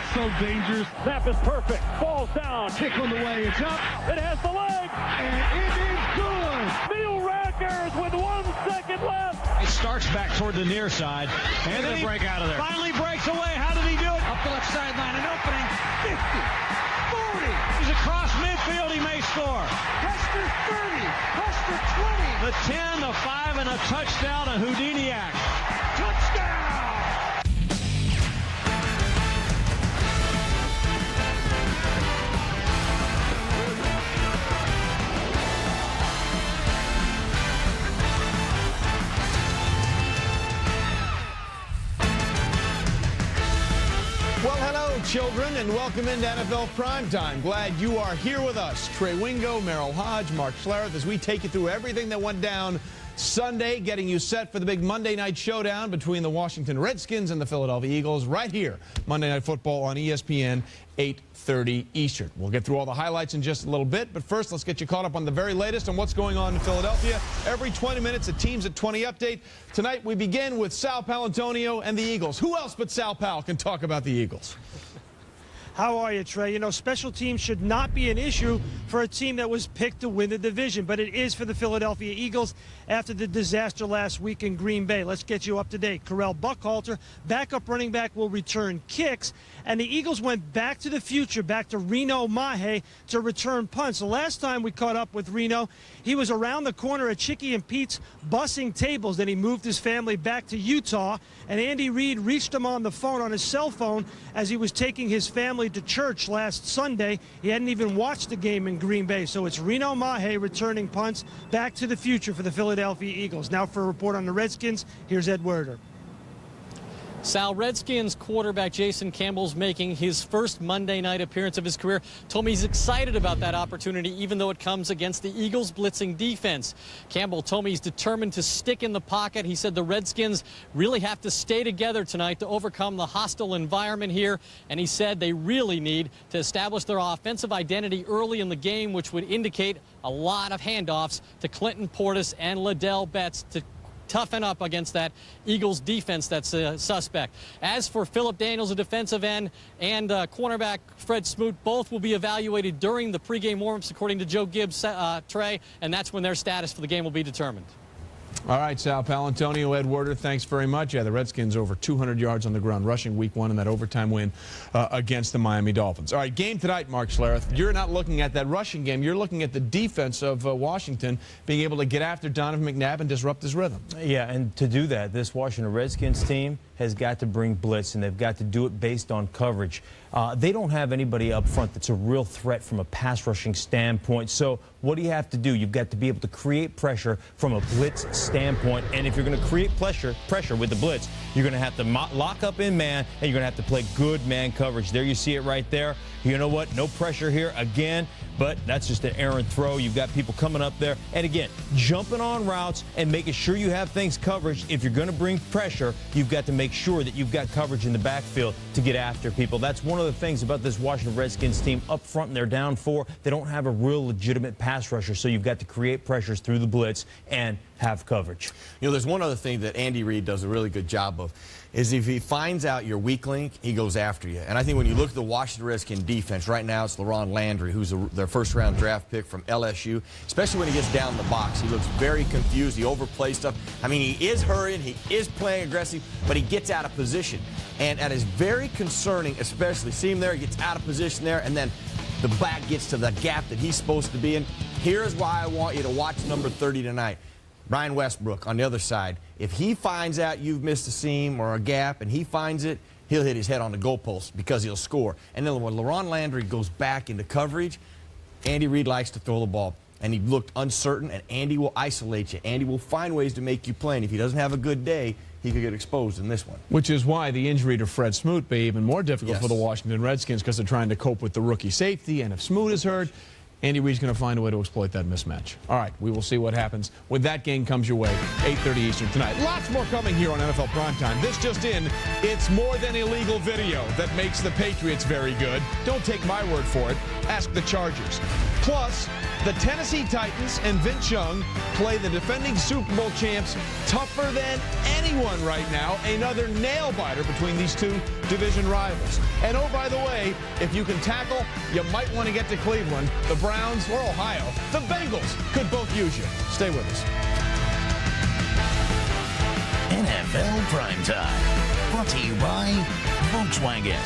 it's so dangerous. Snap is perfect. Falls down. Kick on the way. It's up. It has the leg. And it is good. Neil Rackers with 1 second left. It starts back toward the near side. And then he break out of there. Finally breaks away. How did he do it? Up the left sideline. An opening. 50. 40. He's across midfield. He may score. Hester 30. Hester 20. The 10, the 5, and a touchdown to Houdiniak. Touchdown. Well, hello, children, and welcome into NFL Primetime. Glad you are here with us. Trey Wingo, Merrill Hodge, Mark Schlereth, as we take you through everything that went down Sunday, getting you set for the big Monday night showdown between the Washington Redskins and the Philadelphia Eagles right here. Monday Night Football on ESPN, 8:30 Eastern. We'll get through all the highlights in just a little bit, but first let's get you caught up on the very latest on what's going on in Philadelphia. Every 20 minutes, a Teams at 20 update. Tonight we begin with Sal Paolantonio and the Eagles. Who else but Sal Pal can talk about the Eagles? How are you, Trey? You know, special teams should not be an issue for a team that was picked to win the division, but it is for the Philadelphia Eagles after the disaster last week in Green Bay. Let's get you up to date. Correll Buckhalter, backup running back, will return kicks, and the Eagles went back to the future, back to Reno Mahe to return punts. The last time we caught up with Reno, he was around the corner at Chicky and Pete's bussing tables. Then he moved his family back to Utah, and Andy Reid reached him on the phone, on his cell phone, as he was taking his family to church last Sunday. He hadn't even watched the game in Green Bay. So it's Reno Mahe returning punts back to the future for the Philadelphia Eagles. Now for a report on the Redskins, here's Ed Werder. Sal, Redskins quarterback Jason Campbell's making his first Monday night appearance of his career. Told me he's excited about that opportunity, even though it comes against the Eagles' blitzing defense. Campbell told me he's determined to stick in the pocket. He said the Redskins really have to stay together tonight to overcome the hostile environment here. And he said they really need to establish their offensive identity early in the game, which would indicate a lot of handoffs to Clinton Portis and Liddell Betts to toughen up against that Eagles defense that's suspect. As for Philip Daniels, a defensive end, and cornerback Fred Smoot, both will be evaluated during the pregame warm-ups, according to Joe Gibbs, Trey, and that's when their status for the game will be determined. All right, Sal Paolantonio, Ed Werder, thanks very much. Yeah, the Redskins over 200 yards on the ground rushing week one in that overtime win against the Miami Dolphins. All right, game tonight, Mark Schlereth. You're not looking at that rushing game. You're looking at the defense of Washington being able to get after Donovan McNabb and disrupt his rhythm. Yeah, and to do that, this Washington Redskins team has got to bring blitz, and they've got to do it based on coverage. They don't have anybody up front that's a real threat from a pass rushing standpoint. So what do you have to do? You've got to be able to create pressure from a blitz standpoint. And if you're going to create pressure with the blitz, you're going to have to lock up in man, and you're going to have to play good man coverage. There you see it right there. You know what? No pressure here again, but that's just an errant throw. You've got people coming up there. And again, jumping on routes and making sure you have things coverage. If you're going to bring pressure, you've got to make sure that you've got coverage in the backfield to get after people. That's one of the things about this Washington Redskins team up front, and they're down 4. They don't have a real legitimate pass rusher, so you've got to create pressures through the blitz and have coverage. You know, there's one other thing that Andy Reid does a really good job of, is if he finds out your weak link, he goes after you. And I think when you look at the Washington Redskins defense, right now it's LaRon Landry, who's their first-round draft pick from LSU, especially when he gets down in the box. He looks very confused. He overplays stuff. I mean, he is hurrying. He is playing aggressive, but he gets out of position. And that is very concerning, especially. See him there, he gets out of position there, and then the back gets to the gap that he's supposed to be in. Here's why I want you to watch number 30 tonight. Brian Westbrook on the other side. If he finds out you've missed a seam or a gap and he finds it, he'll hit his head on the goalpost because he'll score. And then when LaRon Landry goes back into coverage, Andy Reid likes to throw the ball. And he looked uncertain, and Andy will isolate you. Andy will find ways to make you play. And if he doesn't have a good day, he could get exposed in this one. Which is why the injury to Fred Smoot be even more difficult for the Washington Redskins, because they're trying to cope with the rookie safety. And if Smoot is hurt, Andy Reid's going to find a way to exploit that mismatch. All right, we will see what happens when that game comes your way, 8:30 Eastern tonight. Lots more coming here on NFL Primetime. This just in, it's more than illegal video that makes the Patriots very good. Don't take my word for it. Ask the Chargers. Plus, the Tennessee Titans and Vince Young play the defending Super Bowl champs tougher than anyone right now. Another nail-biter between these two division rivals. And oh, by the way, if you can tackle, you might want to get to Cleveland. The Browns or Ohio, the Bengals could both use you. Stay with us. NFL Primetime, brought to you by Volkswagen.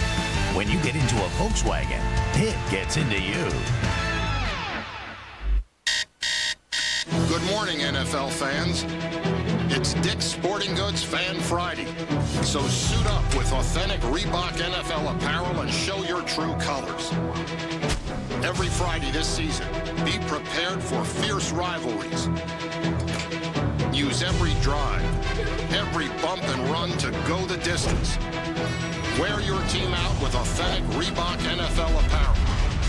When you get into a Volkswagen, it gets into you. Good morning, NFL fans. It's Dick's Sporting Goods Fan Friday. So suit up with authentic Reebok NFL apparel and show your true colors. Every Friday this season, be prepared for fierce rivalries. Use every drive, every bump and run to go the distance. Wear your team out with authentic Reebok NFL apparel.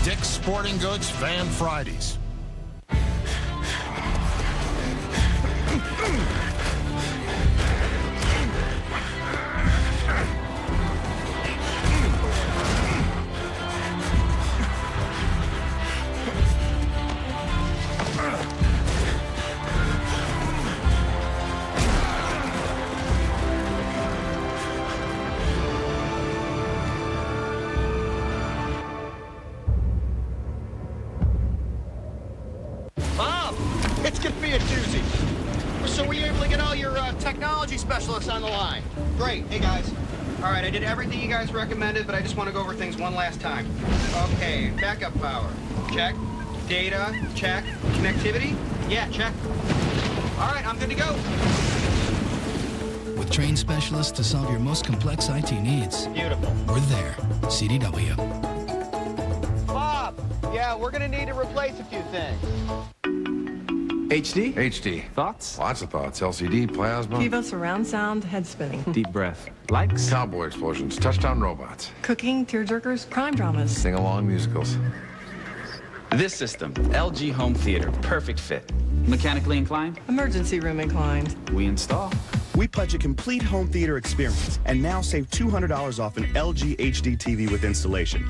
Dick's Sporting Goods Fan Fridays. It's going to be a doozy. So were you able to get all your technology specialists on the line? Great. Hey, guys. All right, I did everything you guys recommended, but I just want to go over things one last time. Okay, backup power. Check. Data. Check. Connectivity? Yeah, check. All right, I'm good to go. With trained specialists to solve your most complex IT needs. Beautiful. We're there. CDW. Bob! Yeah, we're going to need to replace a few things. HD? HD. Thoughts? Lots of thoughts. LCD, plasma. Vivo surround sound, head spinning. Deep breath. Likes? Cowboy explosions, touchdown robots. Cooking, tearjerkers, crime dramas. Sing-along musicals. This system, LG Home Theater, perfect fit. Mechanically inclined? Emergency room inclined. We install. We pledge a complete home theater experience and now save $200 off an LG HD TV with installation.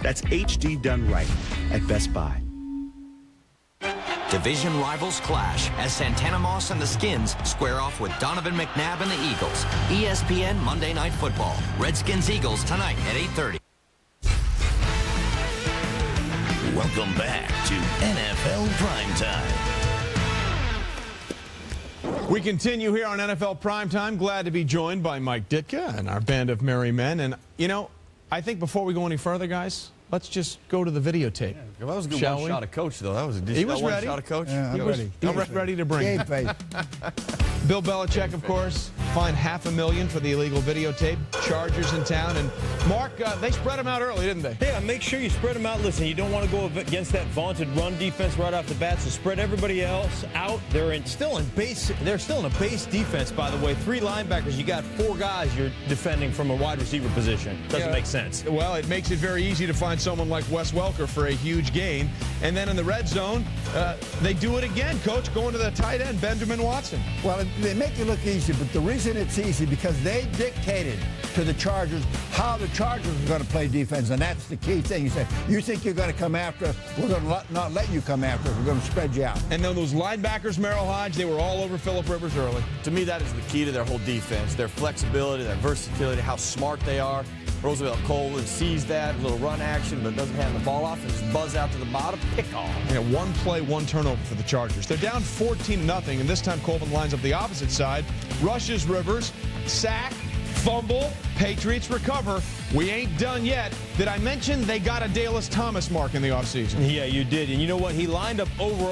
That's HD done right at Best Buy. Division rivals clash as Santana Moss and the Skins square off with Donovan McNabb and the Eagles. ESPN Monday Night Football. Redskins-Eagles tonight at 8:30. Welcome back to NFL Primetime. We continue here on NFL Primetime. Glad to be joined by Mike Ditka and our band of merry men. And, you know, I think before we go any further, guys, let's just go to the videotape. Yeah, that was a good Shall one we? shot of Coach, though. That was a decent He was ready. shot of Coach. Yeah, he was ready to bring it. Bill Belichick, of course, fined $500,000 for the illegal videotape. Chargers in town. And, Mark, they spread them out early, didn't they? Yeah, make sure you spread them out. Listen, you don't want to go against that vaunted run defense right off the bat, so spread everybody else out. They're still in a base defense, by the way. 3 linebackers. You got 4 guys you're defending from a wide receiver position. Doesn't make sense. Well, it makes it very easy to find someone like Wes Welker for a huge gain. And then in the red zone, they do it again, Coach, going to the tight end, Benjamin Watson. Well, they make it look easy, but the reason it's easy because they dictated to the Chargers how the Chargers are going to play defense, and that's the key thing. You say, you think you're going to come after us, we're going to not let you come after us. We're going to spread you out. And then those linebackers, Merrill Hodge, they were all over Phillip Rivers early. To me, that is the key to their whole defense, their flexibility, their versatility, how smart they are. Roosevelt Colvin sees that, a little run action, but doesn't hand the ball off and just buzz out to the bottom, pick off. Yeah, 1 play, 1 turnover for the Chargers. They're down 14-0, and this time Colvin lines up the opposite side, rushes Rivers, sack, fumble, Patriots recover. We ain't done yet. Did I mention they got a Dallas Thomas mark in the offseason? Yeah, you did. And you know what? He lined up over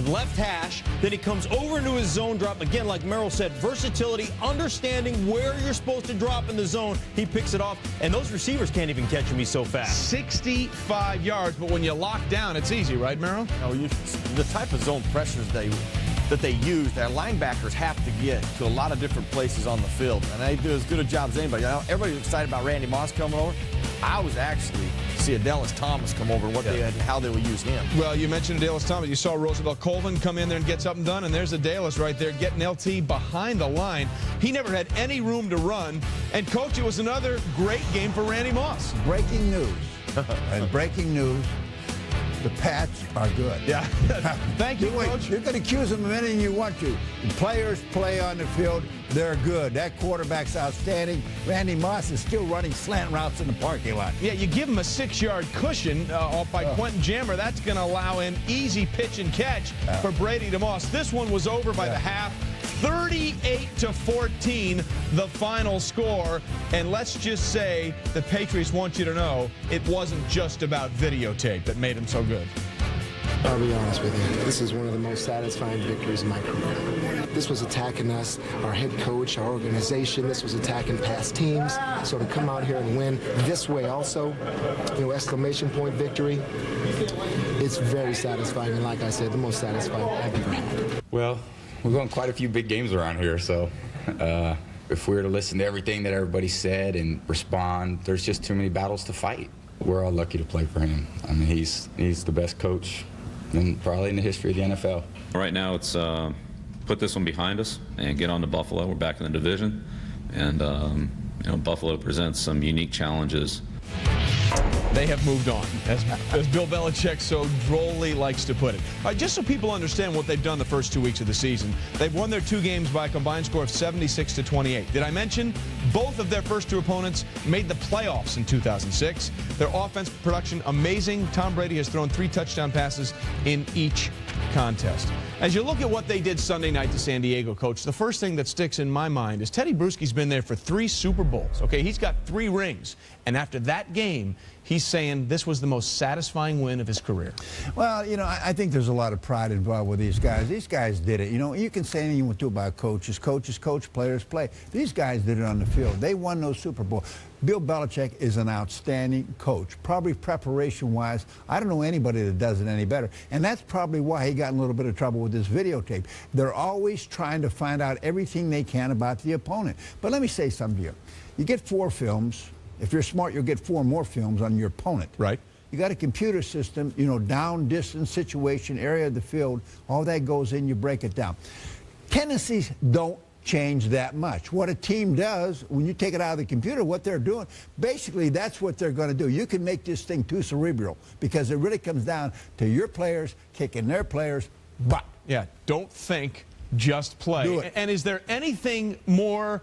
left hash. Then he comes over into his zone drop. Again, like Merrill said, versatility, understanding where you're supposed to drop in the zone. He picks it off. And those receivers can't even catch him. He's so fast. 65 yards. But when you lock down, it's easy, right, Merrill? No, the type of zone pressures that they use, their linebackers have to get to a lot of different places on the field. And they do as good a job as anybody. Everybody's excited about Randy Moss coming over. I was actually see a Dallas Thomas come over and how they will use him. Well, you mentioned Dallas Thomas. You saw Roosevelt Colvin come in there and get something done, and there's a Dallas right there getting LT behind the line. He never had any room to run. And, Coach, it was another great game for Randy Moss. Breaking news. And breaking news. The Pats are good. Yeah. Thank you, Coach. You can accuse them of anything you want to. The players play on the field. They're good. That quarterback's outstanding. Randy Moss is still running slant routes in the parking lot. Yeah, you give him a 6-yard cushion off by Quentin Jammer. That's going to allow an easy pitch and catch for Brady to Moss. This one was over by the half. 38-14, the final score. And let's just say the Patriots want you to know it wasn't just about videotape that made them so good. I'll be honest with you. This is one of the most satisfying victories of my career. This was attacking us, our head coach, our organization. This was attacking past teams. So to come out here and win this way also, exclamation point victory, it's very satisfying. And like I said, the most satisfying I've ever had. Well, we've won quite a few big games around here, so if we were to listen to everything that everybody said and respond, there's just too many battles to fight. We're all lucky to play for him. I mean, he's the best coach probably in the history of the NFL. Right now, it's put this one behind us and get on to Buffalo. We're back in the division, and Buffalo presents some unique challenges. They have moved on, as Bill Belichick so drolly likes to put it. All right, just so people understand what they've done the first 2 weeks of the season, they've won their 2 games by a combined score of 76-28. Did I mention both of their first 2 opponents made the playoffs in 2006? Their offense production amazing. Tom Brady has thrown 3 touchdown passes in each contest. As you look at what they did Sunday night to San Diego, Coach, the first thing that sticks in my mind is Teddy Bruschi's been there for 3 Super Bowls. Okay, he's got 3 rings. And after that game, he's saying this was the most satisfying win of his career. Well, I think there's a lot of pride involved with these guys. These guys did it. You can say anything you want to about coaches. Coaches coach, players play. These guys did it on the field. They won those Super Bowls. Bill Belichick is an outstanding coach. Probably preparation-wise, I don't know anybody that does it any better. And that's probably why he got in a little bit of trouble with this videotape. They're always trying to find out everything they can about the opponent. But let me say something to you. You get 4 films. If you're smart, you'll get 4 more films on your opponent. Right. You got a computer system, down, distance, situation, area of the field. All that goes in, you break it down. Tendencies don't change that much. What a team does, when you take it out of the computer, what they're doing, basically that's what they're going to do. You can make this thing too cerebral because it really comes down to your players kicking their players' butt. Yeah, don't think, just play. Do it. And is there anything more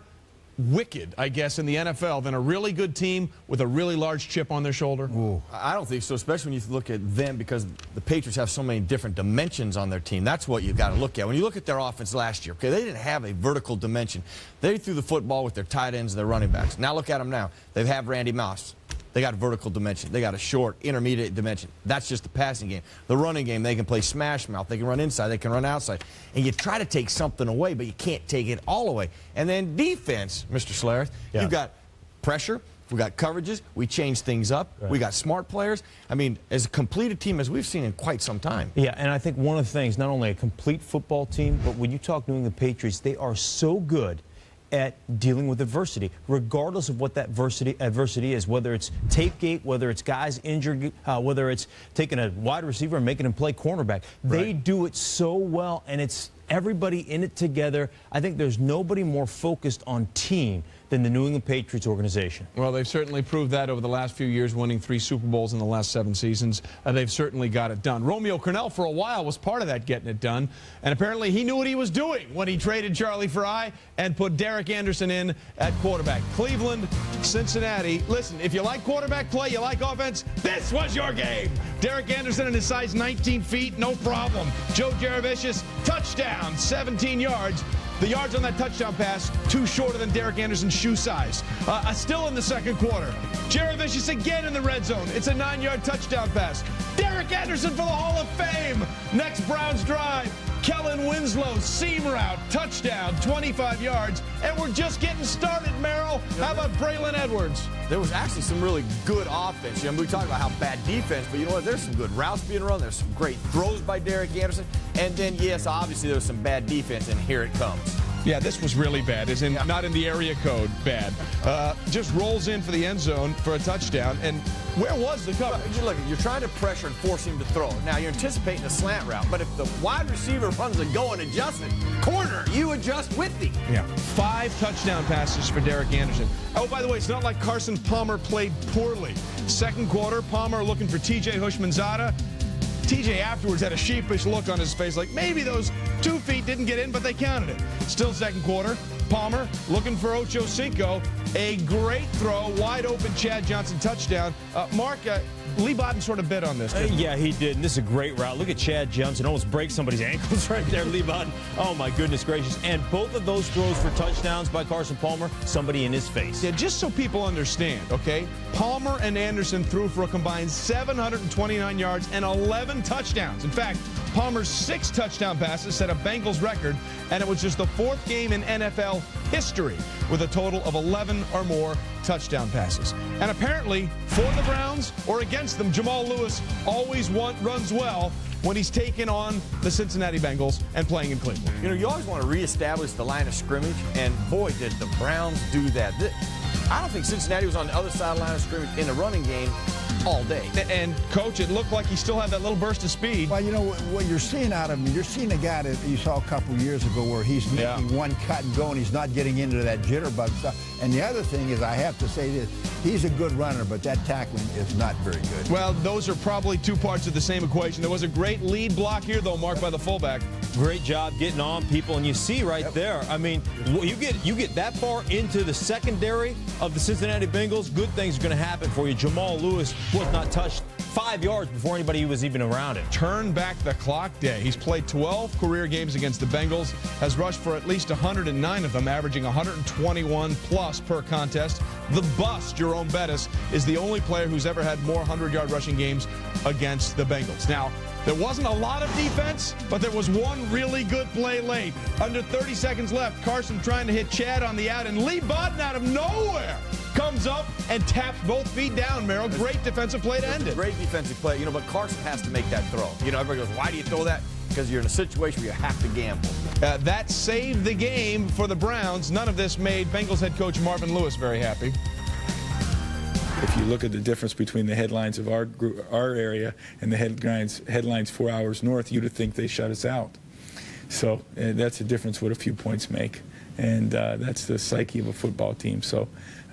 wicked, I guess, in the NFL than a really good team with a really large chip on their shoulder? Ooh. I don't think so, especially when you look at them, because the Patriots have so many different dimensions on their team. That's what you've got to look at. When you look at their offense last year, okay, they didn't have a vertical dimension. They threw the football with their tight ends and their running backs. Now look at them now. They have Randy Moss. They got a vertical dimension. They got a short, intermediate dimension. That's just the passing game. The running game, they can play smash mouth. They can run inside. They can run outside. And you try to take something away, but you can't take it all away. And then defense, Mr. Schlereth, you've got pressure. We got coverages. We changed things up. Right. We got smart players. I mean, as a completed team as we've seen in quite some time. Yeah, and I think one of the things, not only a complete football team, but when you talk New England Patriots, they are so good at dealing with adversity, regardless of what that adversity is, whether it's Tapegate, whether it's guys injured, whether it's taking a wide receiver and making him play cornerback. They do it so well, and it's everybody in it together. I think there's nobody more focused on team than the New England Patriots organization. Well, they've certainly proved that over the last few years, winning 3 Super Bowls in the last 7 seasons. They've certainly got it done. Romeo Crennel, for a while, was part of that getting it done. And apparently he knew what he was doing when he traded Charlie Fry and put Derek Anderson in at quarterback. Cleveland, Cincinnati. Listen, if you like quarterback play, you like offense, this was your game. Derek Anderson and his size 19 feet, no problem. Joe Jaravicius, touchdown, 17 yards. The yards on that touchdown pass, too shorter than Derek Anderson's shoe size. Still in the second quarter. Jaravicius again in the red zone. It's a 9-yard touchdown pass. Derek Anderson for the Hall of Fame. Next Browns drive. Kellen Winslow, seam route, touchdown, 25 yards. And we're just getting started, Merrill. How about Braylon Edwards? There was actually some really good offense. We talked about how bad defense, but you know what? There's some good routes being run. There's some great throws by Derek Anderson. And then, yes, obviously there was some bad defense, and here it comes. Yeah, this was really bad, as in not in the area code bad. Just rolls in for the end zone for a touchdown. And where was the coverage? Look, you're trying to pressure and force him to throw. Now, you're anticipating a slant route, but if the wide receiver runs a go and adjusts it, corner, you adjust with him. Yeah. 5 touchdown passes for Derek Anderson. Oh, by the way, it's not like Carson Palmer played poorly. Second quarter, Palmer looking for T.J. Hushmanzada. TJ afterwards had a sheepish look on his face, like maybe those 2 feet didn't get in, but they counted it. Still second quarter. Palmer looking for Ocho Cinco. A great throw, wide open Chad Johnson touchdown. Mark, Lee Bodden sort of bit on this, didn't he? Yeah, he did. And this is a great route. Look at Chad Johnson. Almost breaks somebody's ankles right there, Lee Bodden. Oh, my goodness gracious. And both of those throws for touchdowns by Carson Palmer, somebody in his face. Yeah, just so people understand, okay? Palmer and Anderson threw for a combined 729 yards and 11 touchdowns. In fact, Palmer's 6 touchdown passes set a Bengals record, and it was just the 4th game in NFL history with a total of 11 or more touchdown passes. And apparently, for the Browns or against them, Jamal Lewis always runs well when he's taking on the Cincinnati Bengals and playing in Cleveland. You know, you always want to reestablish the line of scrimmage, and boy, did the Browns do that. I don't think Cincinnati was on the other side of the line of scrimmage in the running game all day. And, Coach, it looked like he still had that little burst of speed. Well, you know, what you're seeing out of him, you're seeing a guy that you saw a couple years ago where he's making one cut and go, and he's not getting into that jitterbug stuff. And the other thing is, I have to say this, he's a good runner, but that tackling is not very good. Well, those are probably 2 parts of the same equation. There was a great lead block here, though, Mark, by the fullback. Great job getting on people, and you see right there, I mean, you get that far into the secondary of the Cincinnati Bengals, good things are going to happen for you. Jamal Lewis was not touched 5 yards before anybody was even around him. Turn back the clock day. He's played 12 career games against the Bengals, has rushed for at least 109 of them, averaging 121 plus per contest. The bust, Jerome Bettis, is the only player who's ever had more 100-yard rushing games against the Bengals. Now, there wasn't a lot of defense, but there was one really good play late. Under 30 seconds left, Carson trying to hit Chad on the out, and Lee Bodden out of nowhere comes up and taps both feet down, Merrill. Great defensive play to end it. Great defensive play, you know, but Carson has to make that throw. You know, everybody goes, why do you throw that? Because you're in a situation where you have to gamble. That saved the game for the Browns. None of this made Bengals head coach Marvin Lewis very happy. If you look at the difference between the headlines of our area and the headlines 4 hours north, you'd think they shut us out. So that's a difference what a few points make. And that's the psyche of a football team. So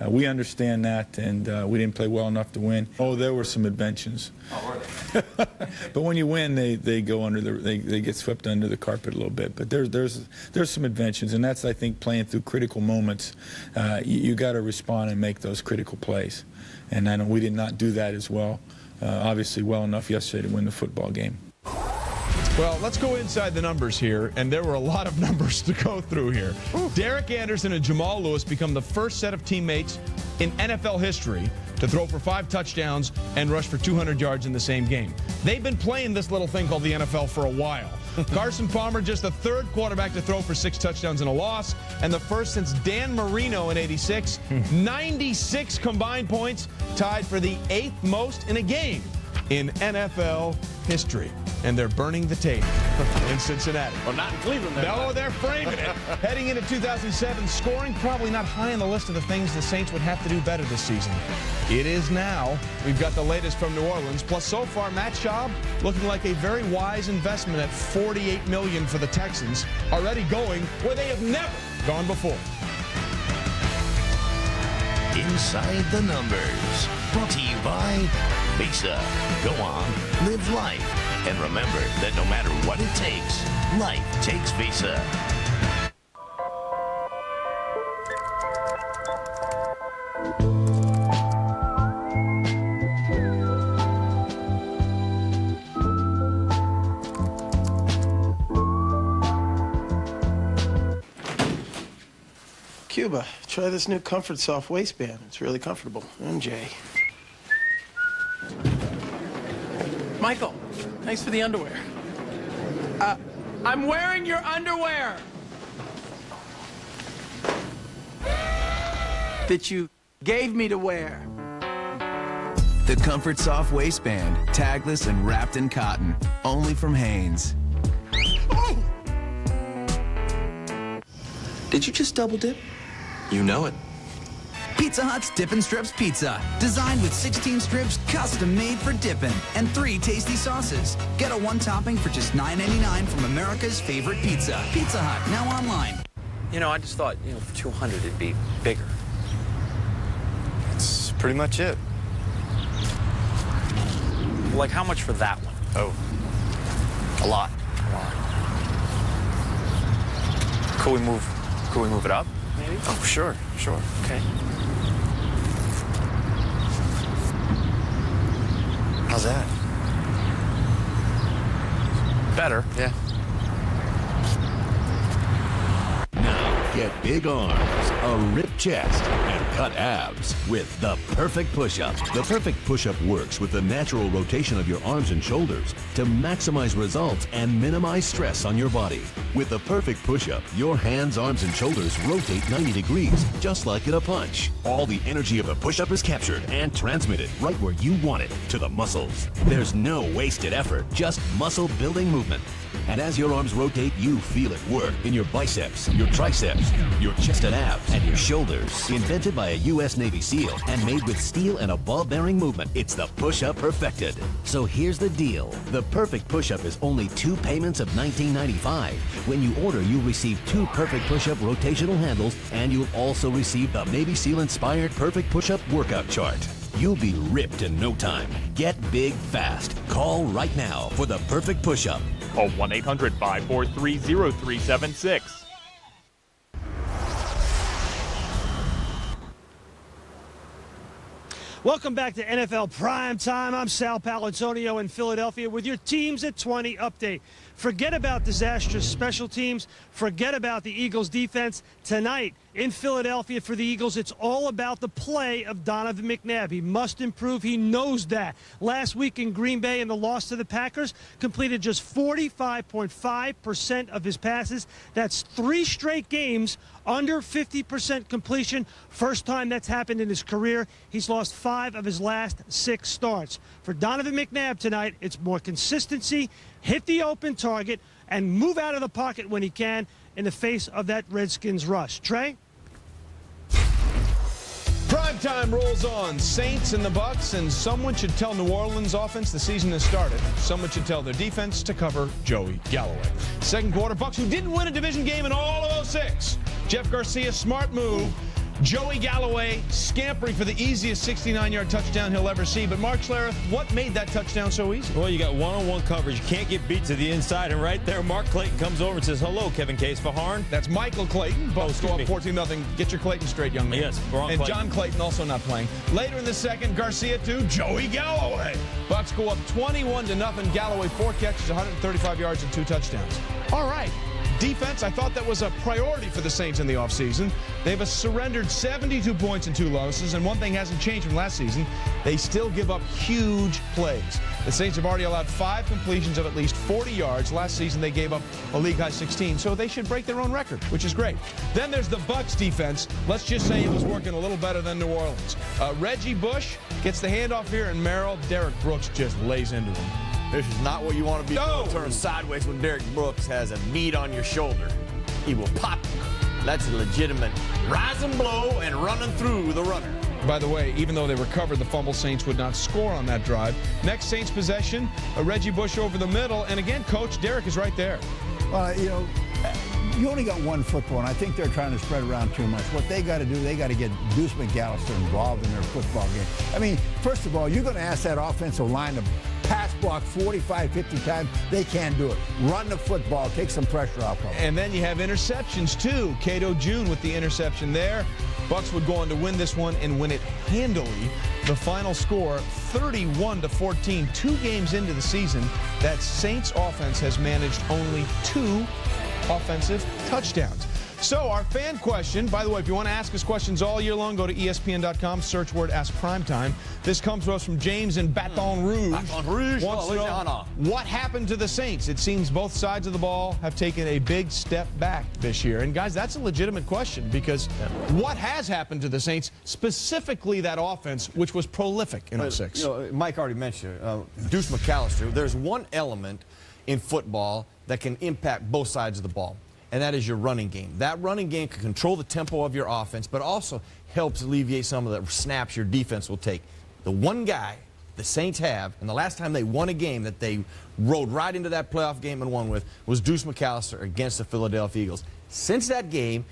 we understand that, and we didn't play well enough to win. Oh, there were some inventions. Oh, were they? But when you win, they go under they get swept under the carpet a little bit. But there's some inventions, and that's, I think, playing through critical moments. You got to respond and make those critical plays. And I know we did not do that as well, obviously well enough yesterday to win the football game. Well, let's go inside the numbers here, and there were a lot of numbers to go through here. Derek Anderson and Jamal Lewis become the first set of teammates in NFL history to throw for 5 touchdowns and rush for 200 yards in the same game. They've been playing this little thing called the NFL for a while. Carson Palmer, just the 3rd quarterback to throw for 6 touchdowns and a loss, and the first since Dan Marino in '86. 96 combined points, tied for the 8th most in a game in NFL history. And they're burning the tape in Cincinnati. Well, not in Cleveland. No, they're framing it. Heading into 2007, scoring probably not high on the list of the things the Saints would have to do better this season. It is now. We've got the latest from New Orleans. Plus, so far, Matt Schaub looking like a very wise investment at $48 million for the Texans, already going where they have never gone before. Inside the Numbers, brought to you by Visa. Go on, live life. And remember that no matter what it takes, life takes Visa. Cuba, try this new Comfort Soft waistband. It's really comfortable. MJ. Michael, thanks for the underwear. I'm wearing your underwear! That you gave me to wear. The Comfort Soft waistband, tagless and wrapped in cotton. Only from Hanes. Oh! Did you just double dip? You know it. Pizza Hut's Dippin' Strips Pizza. Designed with 16 strips, custom made for dipping, and 3 tasty sauces. Get a 1 topping for just $9.99 from America's favorite pizza. Pizza Hut, now online. You know, I just thought, for 200 it'd be bigger. That's pretty much it. Like, how much for that one? Oh, A lot. Could we move it up, maybe? Oh, sure. Okay. How's that? Better, yeah. Now, get big arms, a ripped chest, and cut abs with the Perfect Push-Up. The Perfect Push-Up works with the natural rotation of your arms and shoulders to maximize results and minimize stress on your body. With the Perfect Push-Up, your hands, arms, and shoulders rotate 90 degrees, just like in a punch. All the energy of the push-up is captured and transmitted right where you want it, to the muscles. There's no wasted effort, just muscle-building movement. And as your arms rotate, you feel it work in your biceps, your triceps, your chest and abs, and your shoulders. Invented by a U.S. Navy SEAL and made with steel and a ball-bearing movement, it's the push-up perfected. So here's the deal. The Perfect Push-Up is only 2 payments of $19.95. When you order, you'll receive 2 Perfect Push-Up rotational handles, and you'll also receive the Navy SEAL-inspired Perfect Push-Up workout chart. You'll be ripped in no time. Get big fast. Call right now for the Perfect Push-Up. Call 1-800-543-0376. Welcome back to NFL Prime Time. I'm Sal Palantonio in Philadelphia with your Teams at 20 update. Forget about disastrous special teams. Forget about the Eagles defense. Tonight in Philadelphia for the Eagles, it's all about the play of Donovan McNabb. He must improve. He knows that. Last week in Green Bay in the loss to the Packers, completed just 45.5% of his passes. That's 3 straight games under 50% completion. First time that's happened in his career. He's lost 5 of his last 6 starts. For Donovan McNabb tonight, it's more consistency, hit the open target, and move out of the pocket when he can in the face of that Redskins rush. Trey? Primetime rolls on. Saints and the Bucs, and someone should tell New Orleans offense the season has started. Someone should tell their defense to cover Joey Galloway. Second quarter, Bucs, who didn't win a division game in all of 06. Jeff Garcia, smart move. Joey Galloway scampering for the easiest 69-yard touchdown he'll ever see. But Mark Schlereth, what made that touchdown so easy? Well, you got one-on-one coverage. You can't get beat to the inside. And right there, Mark Clayton comes over and says, hello, Kevin Case Fajarn. That's Michael Clayton. Bucs go up 14-0. Get your Clayton straight, young man. Yes, wrong And Clayton. John Clayton also not playing. Later in the second, Garcia to Joey Galloway. Bucs go up 21-0. Galloway 4 catches, 135 yards, and 2 touchdowns. All right. Defense, I thought that was a priority for the Saints in the offseason. They've surrendered 72 points in 2 losses, and one thing hasn't changed from last season. They still give up huge plays. The Saints have already allowed 5 completions of at least 40 yards. Last season, they gave up a league-high 16, so they should break their own record, which is great. Then there's the Bucs defense. Let's just say it was working a little better than New Orleans. Reggie Bush gets the handoff here, and Merrill. Derek Brooks just lays into him. This is not what you want to be doing. Turn sideways when Derek Brooks has a knee on your shoulder. He will pop you. That's a legitimate rise and blow and running through the runner. By the way, even though they recovered the fumble, Saints would not score on that drive. Next Saints possession, a Reggie Bush over the middle. And again, Coach, Derek is right there. You know, you only got one football, and I think they're trying to spread around too much. What they got to do, they got to get Deuce McAllister involved in their football game. I mean, first of all, you're going to ask that offensive line to pass block 45, 50 times. They can't do it. Run the football, take some pressure off of them. And then you have interceptions, too. Cato June with the interception there. Bucs would go on to win this one and win it handily. The final score, 31-14. 2 games into the season, that Saints offense has managed only 2 offensive touchdowns. So our fan question, by the way, if you want to ask us questions all year long, go to ESPN.com, search word Ask Primetime. This comes to us from James in Baton Rouge. Baton Rouge, Wants to know what happened to the Saints. It seems both sides of the ball have taken a big step back this year. And guys, that's a legitimate question, because what has happened to the Saints, specifically that offense, which was prolific in 06? You know, Mike already mentioned Deuce McAllister. There's one element in football that can impact both sides of the ball, and that is your running game. That running game can control the tempo of your offense, but also helps alleviate some of the snaps your defense will take. The one guy the Saints have, and the last time they won a game that they rode right into that playoff game and won with, was Deuce McAllister against the Philadelphia Eagles. Since that game,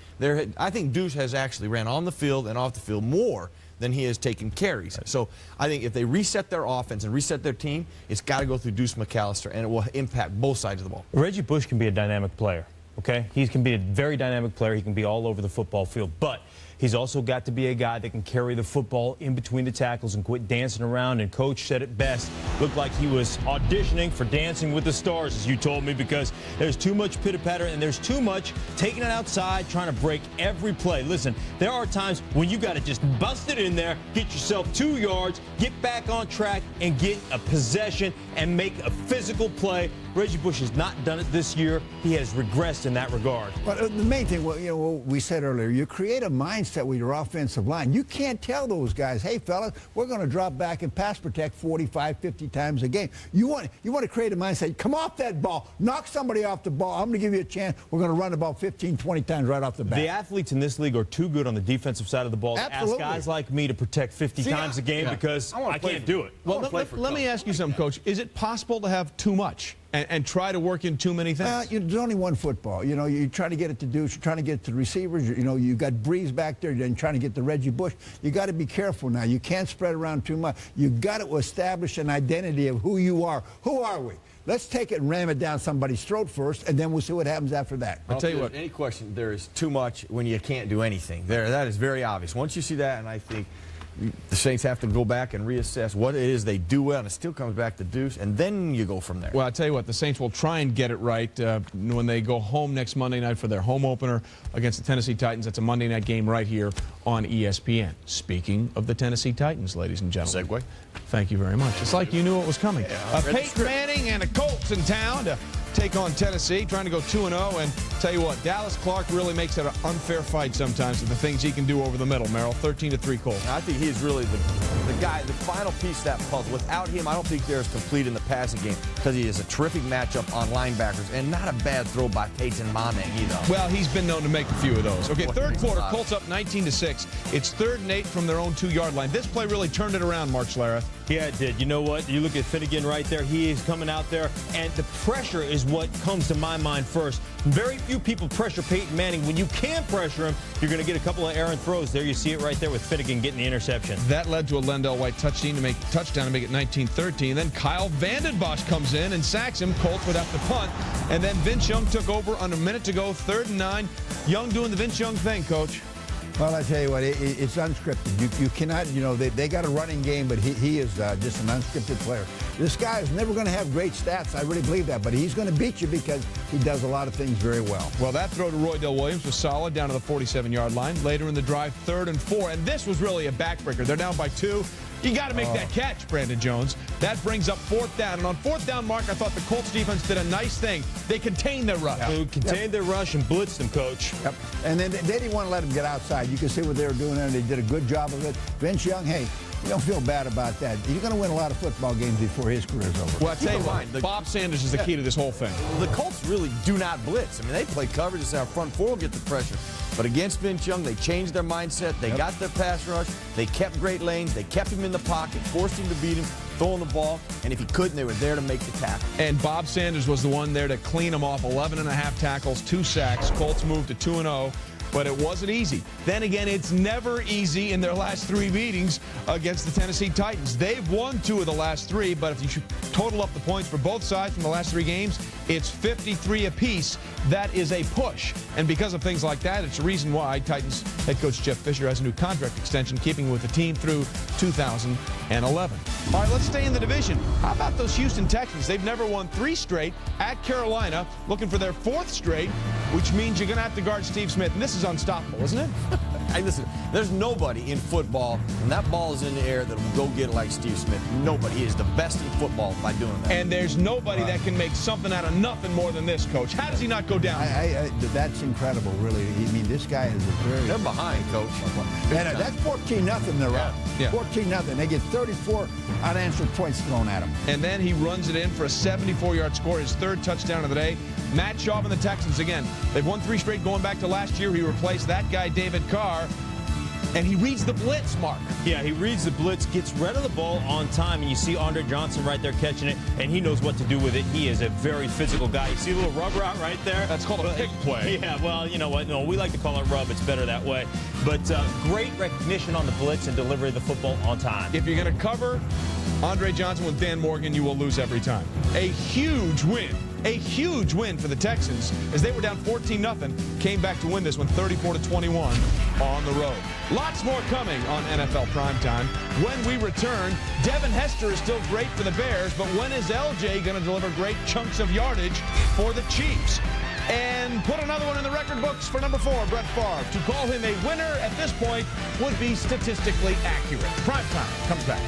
I think Deuce has actually ran on the field and off the field more than he is taking carries. So I think if they reset their offense and reset their team, it's got to go through Deuce McAllister, and it will impact both sides of the ball. Reggie Bush can be a dynamic player, okay? He can be a very dynamic player. He can be all over the football field, but he's also got to be a guy that can carry the football in between the tackles and quit dancing around. And Coach said it best. Looked like he was auditioning for Dancing with the Stars, as you told me, because there's too much pitter-patter and there's too much taking it outside, trying to break every play. Listen, there are times when you got to just bust it in there, get yourself 2 yards, get back on track, and get a possession and make a physical play. Reggie Bush has not done it this year. He has regressed in that regard. But the main thing, well, what we said earlier, you create a mindset with your offensive line. You can't tell those guys, hey, fellas, we're going to drop back and pass protect 45, 50 times a game. You want to create a mindset. Come off that ball. Knock somebody off the ball. I'm going to give you a chance. We're going to run the ball 15, 20 times right off the bat. The athletes in this league are too good on the defensive side of the ball to ask guys like me to protect 50 times a game because I can't do it. Well, let me ask you something, Coach. Is it possible to have too much and try to work in too many things? There's only one football. You're trying to get it to Deuce. You're trying to get it to the receivers. You got Breeze back there. You're trying to get to Reggie Bush. You got to be careful now. You can't spread around too much. You got to establish an identity of who you are. Who are we? Let's take it and ram it down somebody's throat first, and then we'll see what happens after that. I'll tell you what. Any question, there is too much when you can't do anything. That is very obvious. Once you see that, and I think the Saints have to go back and reassess what it is they do well, and it still comes back to Deuce, and then you go from there. Well, I tell you what, the Saints will try and get it right when they go home next Monday night for their home opener against the Tennessee Titans. That's a Monday night game right here on ESPN. Speaking of the Tennessee Titans, ladies and gentlemen. Segue. Thank you very much. It's like you knew it was coming. Peyton Manning and the Colts in town to take on Tennessee, trying to go 2-0. And tell you what, Dallas Clark really makes it an unfair fight sometimes with the things he can do over the middle, Merrill. 13-3 Colts. I think he's really the guy, the final piece of that puzzle. Without him, I don't think they're as complete in the passing game because he is a terrific matchup on linebackers and not a bad throw by Peyton Manning either. Well, he's been known to make a few of those. Okay, third quarter, Colts up 19-6. It's 3rd and 8 from their own 2-yard line. This play really turned it around, Mark Schlereth. Yeah, it did. You know what? You look at Finnegan right there. He is coming out there, and the pressure is what comes to my mind first. Very few people pressure Peyton Manning. When you can pressure him, you're going to get a couple of errant throws. There you see it right there with Finnegan getting the interception. That led to a Lendell White touchdown to make it 19-13. Then Kyle Vanden Bosch comes in and sacks him. Colts would have to punt. And then Vince Young took over on a minute to go, 3rd and 9. Young doing the Vince Young thing, Coach. Well, I tell you what, it's unscripted. You cannot, they got a running game, but he is just an unscripted player. This guy is never going to have great stats. I really believe that, but he's going to beat you because he does a lot of things very well. Well, that throw to Roy Dell Williams was solid down to the 47-yard line. Later in the drive, 3rd and 4, and this was really a backbreaker. They're down by 2. You got to make that catch, Brandon Jones. That brings up 4th down. And on 4th down, Mark, I thought the Colts defense did a nice thing. They contained their rush. They contained their rush and blitzed them, Coach. Yep. And then they didn't want to let them get outside. You can see what they were doing there, and they did a good job of it. Vince Young, hey, you don't feel bad about that. You're going to win a lot of football games before his career is over. Well, I tell you what, Bob Sanders is the key to this whole thing. The Colts really do not blitz. I mean, they play coverage. It's our front four will get the pressure. But against Vince Young, they changed their mindset. They got their pass rush. They kept great lanes. They kept him in the pocket, forced him to beat him, throwing the ball. And if he couldn't, they were there to make the tackle. And Bob Sanders was the one there to clean him off. 11.5 tackles, 2 sacks. Colts moved to 2-0. But it wasn't easy. Then again, it's never easy in their last 3 meetings against the Tennessee Titans. They've won 2 of the last 3, but if you should total up the points for both sides from the last 3 games, it's 53 apiece. That is a push. And because of things like that, it's a reason why Titans head coach Jeff Fisher has a new contract extension, keeping with the team through 2011. All right, let's stay in the division. How about those Houston Texans? They've never won 3 straight at Carolina, looking for their 4th straight, which means you're going to have to guard Steve Smith. And this is unstoppable, isn't it? Hey, listen, there's nobody in football, when that ball is in the air, that will go get it like Steve Smith. Nobody. He is the best in football by doing that. And there's nobody that can make something out of nothing more than this, Coach. How does he not go down? That's incredible, really. I mean, this guy is a very... They're behind, Coach. And that's 14-0 they're up. Yeah. 14-0. They get 34 unanswered points thrown at them. And then he runs it in for a 74-yard score, his 3rd touchdown of the day. Matt Schaub and the Texans, again, they've won 3 straight going back to last year. He replaced that guy, David Carr. And he reads the blitz, Mark. Yeah, he reads the blitz, gets rid of the ball on time, and you see Andre Johnson right there catching it, and he knows what to do with it. He is a very physical guy. You see a little rub route right there? That's called a pick play. Yeah, well, you know what? No, we like to call it rub. It's better that way. But great recognition on the blitz and delivery of the football on time. If you're going to cover Andre Johnson with Dan Morgan, you will lose every time. A huge win for the Texans as they were down 14-0, came back to win this one 34-21 on the road. Lots more coming on NFL Primetime. When we return, Devin Hester is still great for the Bears, but when is LJ going to deliver great chunks of yardage for the Chiefs? And put another one in the record books for number 4, Brett Favre. To call him a winner at this point would be statistically accurate. Primetime comes back.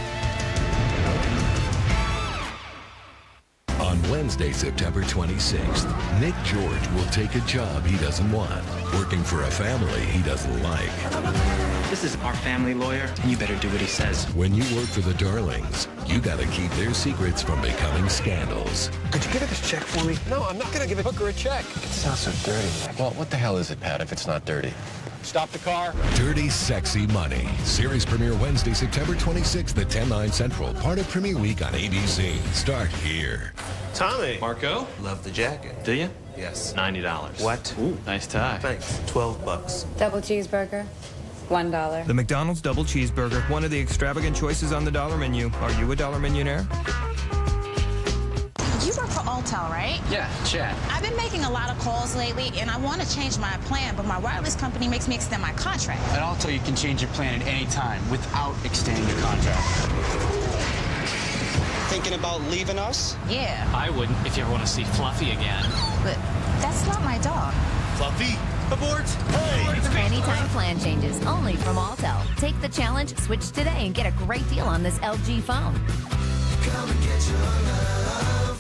On Wednesday, September 26th, Nick George will take a job he doesn't want, working for a family he doesn't like. This is our family lawyer, and you better do what he says. When you work for the Darlings, you gotta keep their secrets from becoming scandals. Could you give her this check for me? No, I'm not gonna give a hooker a check. It sounds so dirty. Well, what the hell is it, Pat, if it's not dirty? Stop the car. Dirty Sexy Money. Series premiere Wednesday, September 26th at 10/9 Central. Part of Premiere Week on ABC. Start here. Tommy. Marco. Love the jacket. Do you? Yes. $90. What? Ooh, nice tie. Thanks. $12. Double cheeseburger, $1. The McDonald's Double Cheeseburger, one of the extravagant choices on the dollar menu. Are you a dollar millionaire? You work for Alltel, right? Yeah, Chad. I've been making a lot of calls lately, and I want to change my plan, but my wireless company makes me extend my contract. At Alltel, you can change your plan at any time without extending your contract. Thinking about leaving us? Yeah. I wouldn't if you ever want to see Fluffy again. But that's not my dog. Fluffy, abort! Anytime plan changes, only from Alltel. Take the challenge, switch today, and get a great deal on this LG phone. Come and get your love.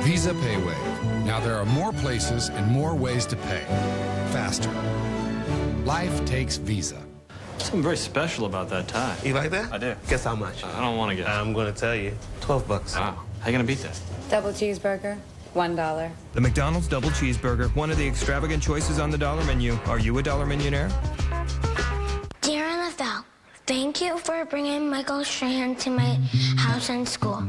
Visa PayWave. Now there are more places and more ways to pay. Faster. Life takes Visa. Something very special about that tie. You like that? I do. Guess how much? I don't want to guess. I'm going to tell you. $12. Wow. How you going to beat that? Double cheeseburger, $1. The McDonald's Double Cheeseburger, one of the extravagant choices on the dollar menu. Are you a dollar millionaire? Dear NFL, thank you for bringing Michael Strahan to my house and school.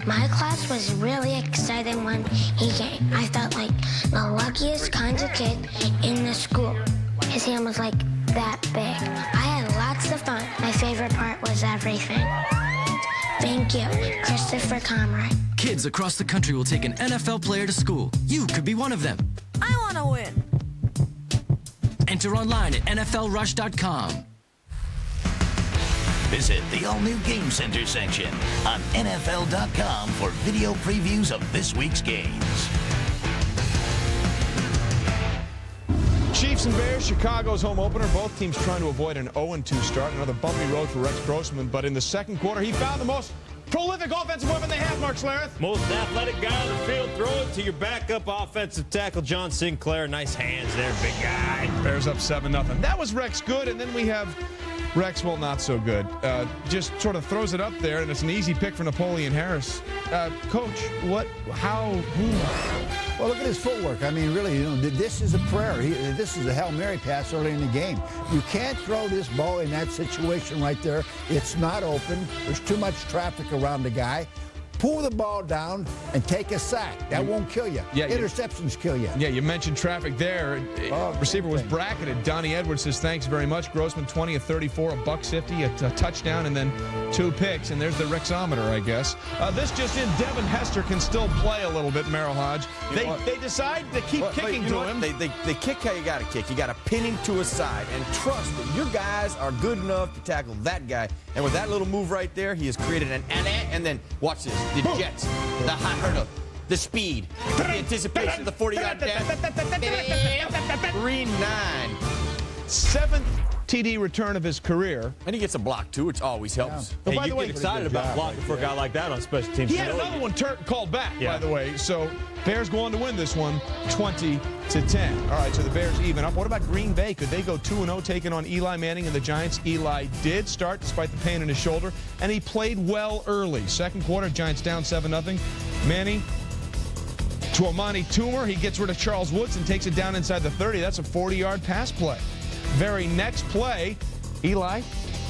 My class was really excited when he came. I felt like the luckiest kinds of kid in the school. His hand was like that big. I had lots of fun. My favorite part was everything. Thank you, Christopher Comrie. Kids across the country will take an NFL player to school. You could be one of them. I want to win. Enter online at NFLRush.com. Visit the all-new Game Center section on NFL.com for video previews of this week's games. Chiefs and Bears, Chicago's home opener. Both teams trying to avoid an 0-2 start. Another bumpy road for Rex Grossman, but in the second quarter, he found the most prolific offensive weapon they have, Mark Schlereth. Most athletic guy on the field. Throw it to your backup offensive tackle, John Sinclair. Nice hands there, big guy. Bears up 7-0. That was Rex good, and then we have Rex, well, not so good. Just sort of throws it up there, and it's an easy pick for Napoleon Harris. Coach, what, how, who? Well, look at his footwork. I mean, really, this is a prayer. This is a Hail Mary pass early in the game. You can't throw this ball in that situation right there. It's not open. There's too much traffic around the guy. Pull the ball down and take a sack. That won't kill you. Yeah, interceptions kill you. Yeah, you mentioned traffic there. Receiver was bracketed. Donnie Edwards says, thanks very much. Grossman, 20 of 34, $150, a touchdown, and then 2 picks. And there's the Rexometer, I guess. This just in, Devin Hester can still play a little bit, Merrill Hodge. They decide to keep kicking to him. They kick how you got to kick. You got to pin him to his side and trust that your guys are good enough to tackle that guy. And with that little move right there, he has created an and then watch this. The jets, the high hurdle, the speed, the anticipation, the 40-yard dash. 3-9. 7th TD return of his career. And he gets a block, too, which always helps. Hey, by the way, get excited about blocking for a guy like that on special teams. He had another one called back, by the way. So Bears go on to win this one 20-10. All right, so the Bears even up. What about Green Bay? Could they go 2-0 taking on Eli Manning and the Giants? Eli did start despite the pain in his shoulder, and he played well early. Second quarter, Giants down 7-0. Manning to Amani Toomer. He gets rid of Charles Woods and takes it down inside the 30. That's a 40-yard pass play. Very next play, Eli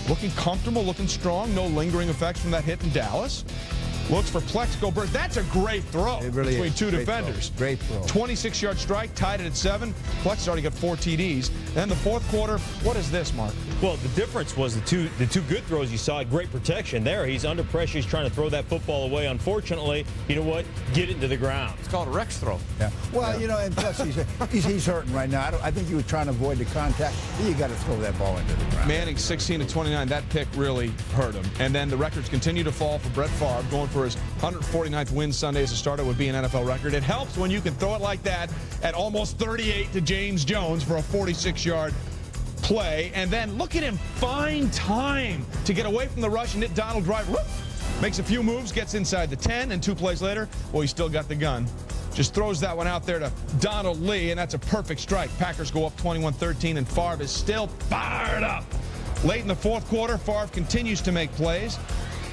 looking comfortable, looking strong. No lingering effects from that hit in Dallas. Looks for Plexico Burst. That's a great throw between two defenders. Great throw. 26-yard strike, tied it at 7. Plex already got 4 TDs. Then the fourth quarter, what is this, Mark? Well, the difference was the two good throws you saw. Great protection there. He's under pressure. He's trying to throw that football away. Unfortunately, you know what? Get it into the ground. It's called a Rex throw. Yeah. Well, you know, and plus he's hurting right now. I think he was trying to avoid the contact. You got to throw that ball into the ground. Manning 16-29. That pick really hurt him. And then the records continue to fall for Brett Favre, going for his 149th win Sunday as a starter would be an NFL record. It helps when you can throw it like that at almost 38 to James Jones for a 46-yard play. And then look at him find time to get away from the rush and hit Donald Driver. Whoop, makes a few moves, gets inside the 10, and 2 plays later, well, he still got the gun. Just throws that one out there to Donald Lee, and that's a perfect strike. Packers go up 21-13, and Favre is still fired up. Late in the fourth quarter, Favre continues to make plays.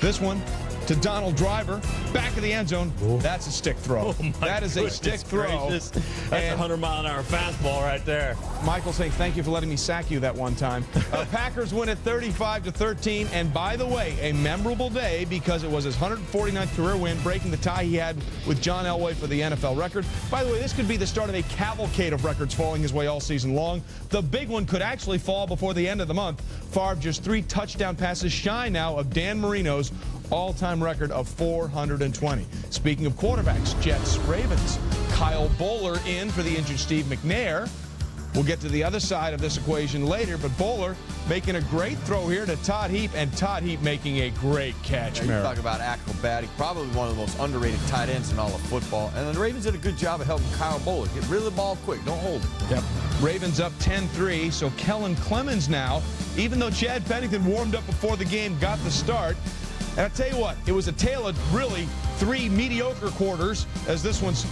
This one to Donald Driver, back of the end zone. Ooh. That's a stick throw. That is a stick throw. That's a 100-mile-an-hour fastball right there. Michael saying, thank you for letting me sack you that one time. Packers win at 35-13, and by the way, a memorable day because it was his 149th career win, breaking the tie he had with John Elway for the NFL record. By the way, this could be the start of a cavalcade of records falling his way all season long. The big one could actually fall before the end of the month. Favre just 3 touchdown passes shy now of Dan Marino's all-time record of 420. Speaking of quarterbacks, Jets, Ravens. Kyle Bowler in for the injured Steve McNair. We'll get to the other side of this equation later, but Bowler making a great throw here to Todd Heap, and Todd Heap making a great catch. You talk about acrobatic, probably one of the most underrated tight ends in all of football. And the Ravens did a good job of helping Kyle Bowler get rid of the ball quick. Don't hold it. Yep. Ravens up 10-3, so Kellen Clemens now, even though Chad Pennington warmed up before the game, got the start. And I'll tell you what, it was a tale of really 3 mediocre quarters, as this one's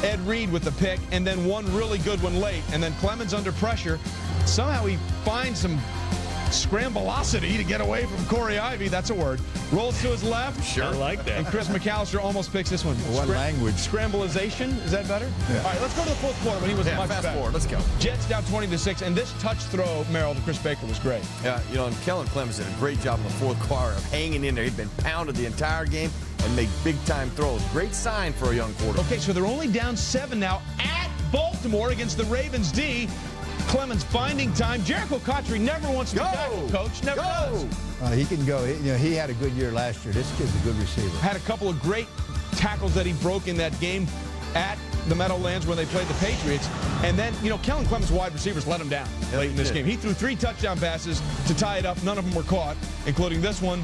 Ed Reed with the pick, and then one really good one late. And then Clemens under pressure. Somehow he finds some scramblosity to get away from Corey Ivy. That's a word. Rolls to his left. Sure. I like that. And Chris McAllister almost picks this one. What language? Scramblization? Is that better? Yeah. All right, let's go to the fourth quarter when he was much fast better. forward. Let's go. Jets down 20-6, and this touch throw, Merrill, to Chris Baker was great. Yeah, you know, and Kellen Clemens did a great job in the fourth quarter of hanging in there. He'd been pounded the entire game and made big-time throws. Great sign for a young quarterback. Okay, so they're only down 7 now at Baltimore against the Ravens D. Clemens finding time. Jericho Cotchery never wants to be tackled, coach. Never does. He can go. He had a good year last year. This kid's a good receiver. Had a couple of great tackles that he broke in that game at the Meadowlands when they played the Patriots. And then, you know, Kellen Clemens' wide receivers let him down late in this game. He threw 3 touchdown passes to tie it up. None of them were caught, including this one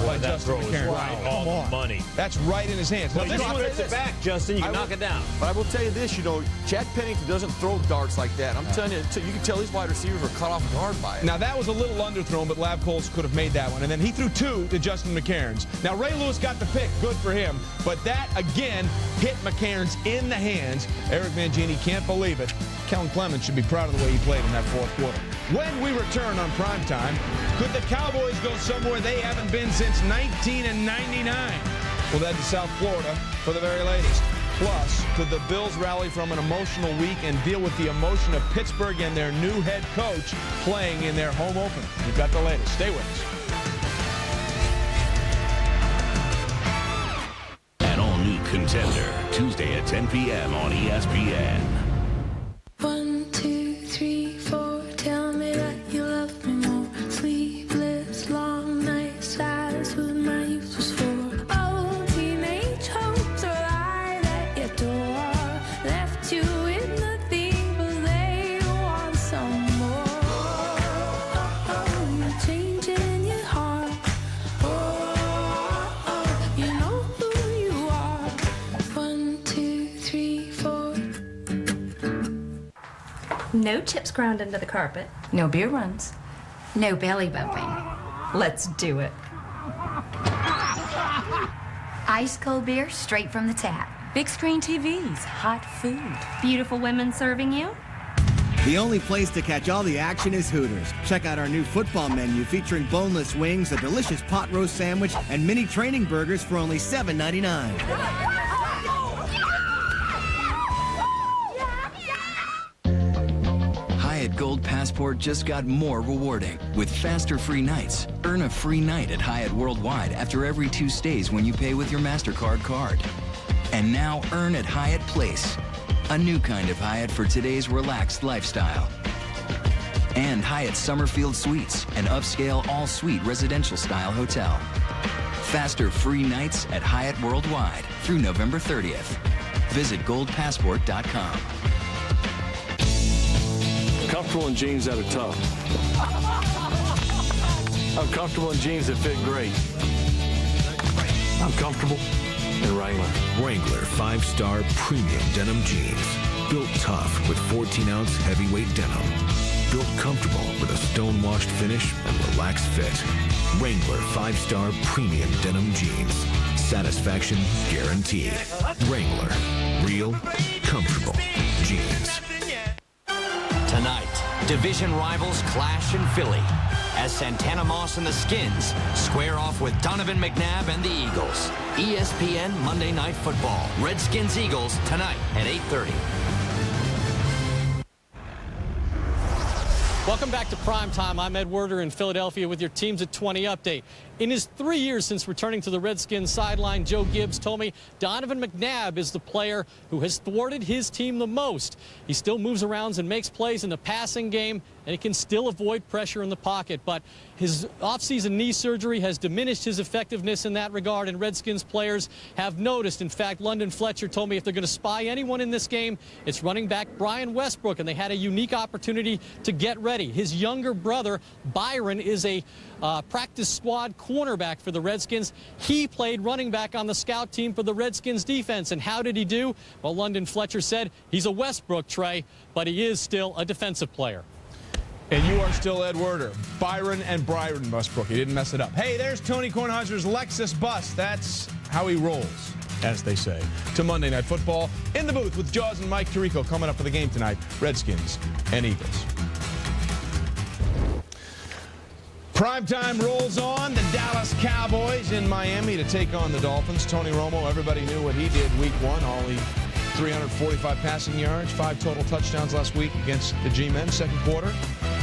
by Justin McCarron. Right, all the money. That's right in his hands. Well, this one hits it back, Justin. You can knock it down. But I will tell you this, you know, Chad Pennington doesn't throw darts like that. I'm telling you, you can tell these wide receivers were caught off guard by it. Now, that was a little underthrown, but Lab Coles could have made that one. And then he threw 2 to Justin McCarron's. Now, Ray Lewis got the pick. Good for him. But that, again, hit McCarron's in the hands. Eric Mangini can't believe it. Kellen Clemens should be proud of the way he played in that fourth quarter. When we return on primetime, could the Cowboys go somewhere they haven't been since 1999? We'll head to South Florida for the very latest. Plus, could the Bills rally from an emotional week and deal with the emotion of Pittsburgh and their new head coach playing in their home opener? We've got the latest. Stay with us. An all-new Contender, Tuesday at 10 p.m. on ESPN. 1, 2, 3, 4. Tell me that you love me more. Sleepless, long nights. That's what my youth was for. Oh, teenage hopes are lied at your door. Left you with nothing, but they want some more. Oh, you're changing your heart. Oh, you know who you are. 1, 2, 3, 4. No chips ground under the carpet. No beer runs. No belly bumping. Let's do it. Ice cold beer straight from the tap. Big screen TVs, hot food. Beautiful women serving you. The only place to catch all the action is Hooters. Check out our new football menu featuring boneless wings, a delicious pot roast sandwich, and mini training burgers for only $7.99. Hyatt Gold Passport just got more rewarding. With faster free nights, earn a free night at Hyatt Worldwide after every 2 stays when you pay with your MasterCard card. And now earn at Hyatt Place, a new kind of Hyatt for today's relaxed lifestyle. And Hyatt Summerfield Suites, an upscale all-suite residential-style hotel. Faster free nights at Hyatt Worldwide through November 30th. Visit goldpassport.com. Comfortable in jeans that are tough. I'm comfortable in jeans that fit great. I'm comfortable in Wrangler. Wrangler 5-star premium denim jeans. Built tough with 14-ounce heavyweight denim. Built comfortable with a stone-washed finish and relaxed fit. Wrangler 5-star premium denim jeans. Satisfaction guaranteed. Wrangler. Real, comfortable jeans. Tonight, division rivals clash in Philly as Santana Moss and the Skins square off with Donovan McNabb and the Eagles. ESPN Monday Night Football. Redskins-Eagles tonight at 8:30. Welcome back to Primetime. I'm Ed Werder in Philadelphia with your Teams at 20 update. In his 3 years since returning to the Redskins sideline, Joe Gibbs told me Donovan McNabb is the player who has thwarted his team the most. He still moves around and makes plays in the passing game, and he can still avoid pressure in the pocket. But his offseason knee surgery has diminished his effectiveness in that regard, and Redskins players have noticed. In fact, London Fletcher told me if they're going to spy anyone in this game, it's running back Brian Westbrook, and they had a unique opportunity to get ready. His younger brother, Byron, is a practice squad cornerback for the Redskins. He played running back on the scout team for the Redskins defense. And how did he do? Well, London Fletcher said he's a Westbrook, Trey, but he is still a defensive player. And you are still Ed Werder. Byron and Byron Westbrook. He didn't mess it up. Hey, there's Tony Kornheiser's Lexus bus. That's how he rolls, as they say. To Monday Night Football in the booth with Jaws and Mike Tirico coming up for the game tonight. Redskins and Eagles. Primetime rolls on. The Dallas Cowboys in Miami to take on the Dolphins. Tony Romo, everybody knew what he did week one. Only 345 passing yards, 5 total touchdowns last week against the G-Men. Second quarter,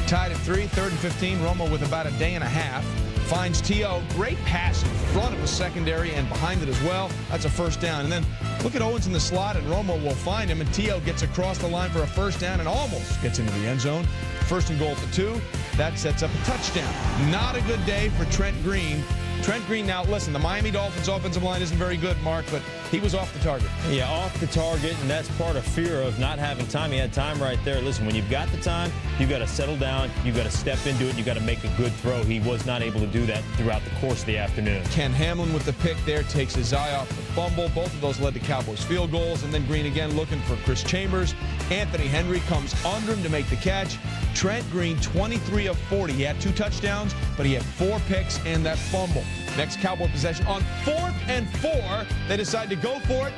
tied at 3, 3rd and 15. Romo with about a day and a half. Finds T.O. Great pass in front of the secondary and behind it as well. That's a first down. And then look at Owens in the slot, and Romo will find him, and T.O. gets across the line for a first down and almost gets into the end zone. First and goal for 2. That sets up a touchdown. Not a good day for Trent Green. Trent Green, now listen, the Miami Dolphins offensive line isn't very good, Mark, but he was off the target. Yeah, off the target, and that's part of fear of not having time. He had time right there. Listen, when you've got the time, you've got to settle down, you've got to step into it, you've got to make a good throw. He was not able to do that throughout the course of the afternoon. Ken Hamlin with the pick there takes his eye off the fumble. Both of those led to Cowboys field goals, and then Green again looking for Chris Chambers. Anthony Henry comes under him to make the catch. Trent Green, 23 of 40. He had 2 touchdowns, but he had 4 picks and that fumble. Next Cowboy possession on 4th and 4. They decide to go for it.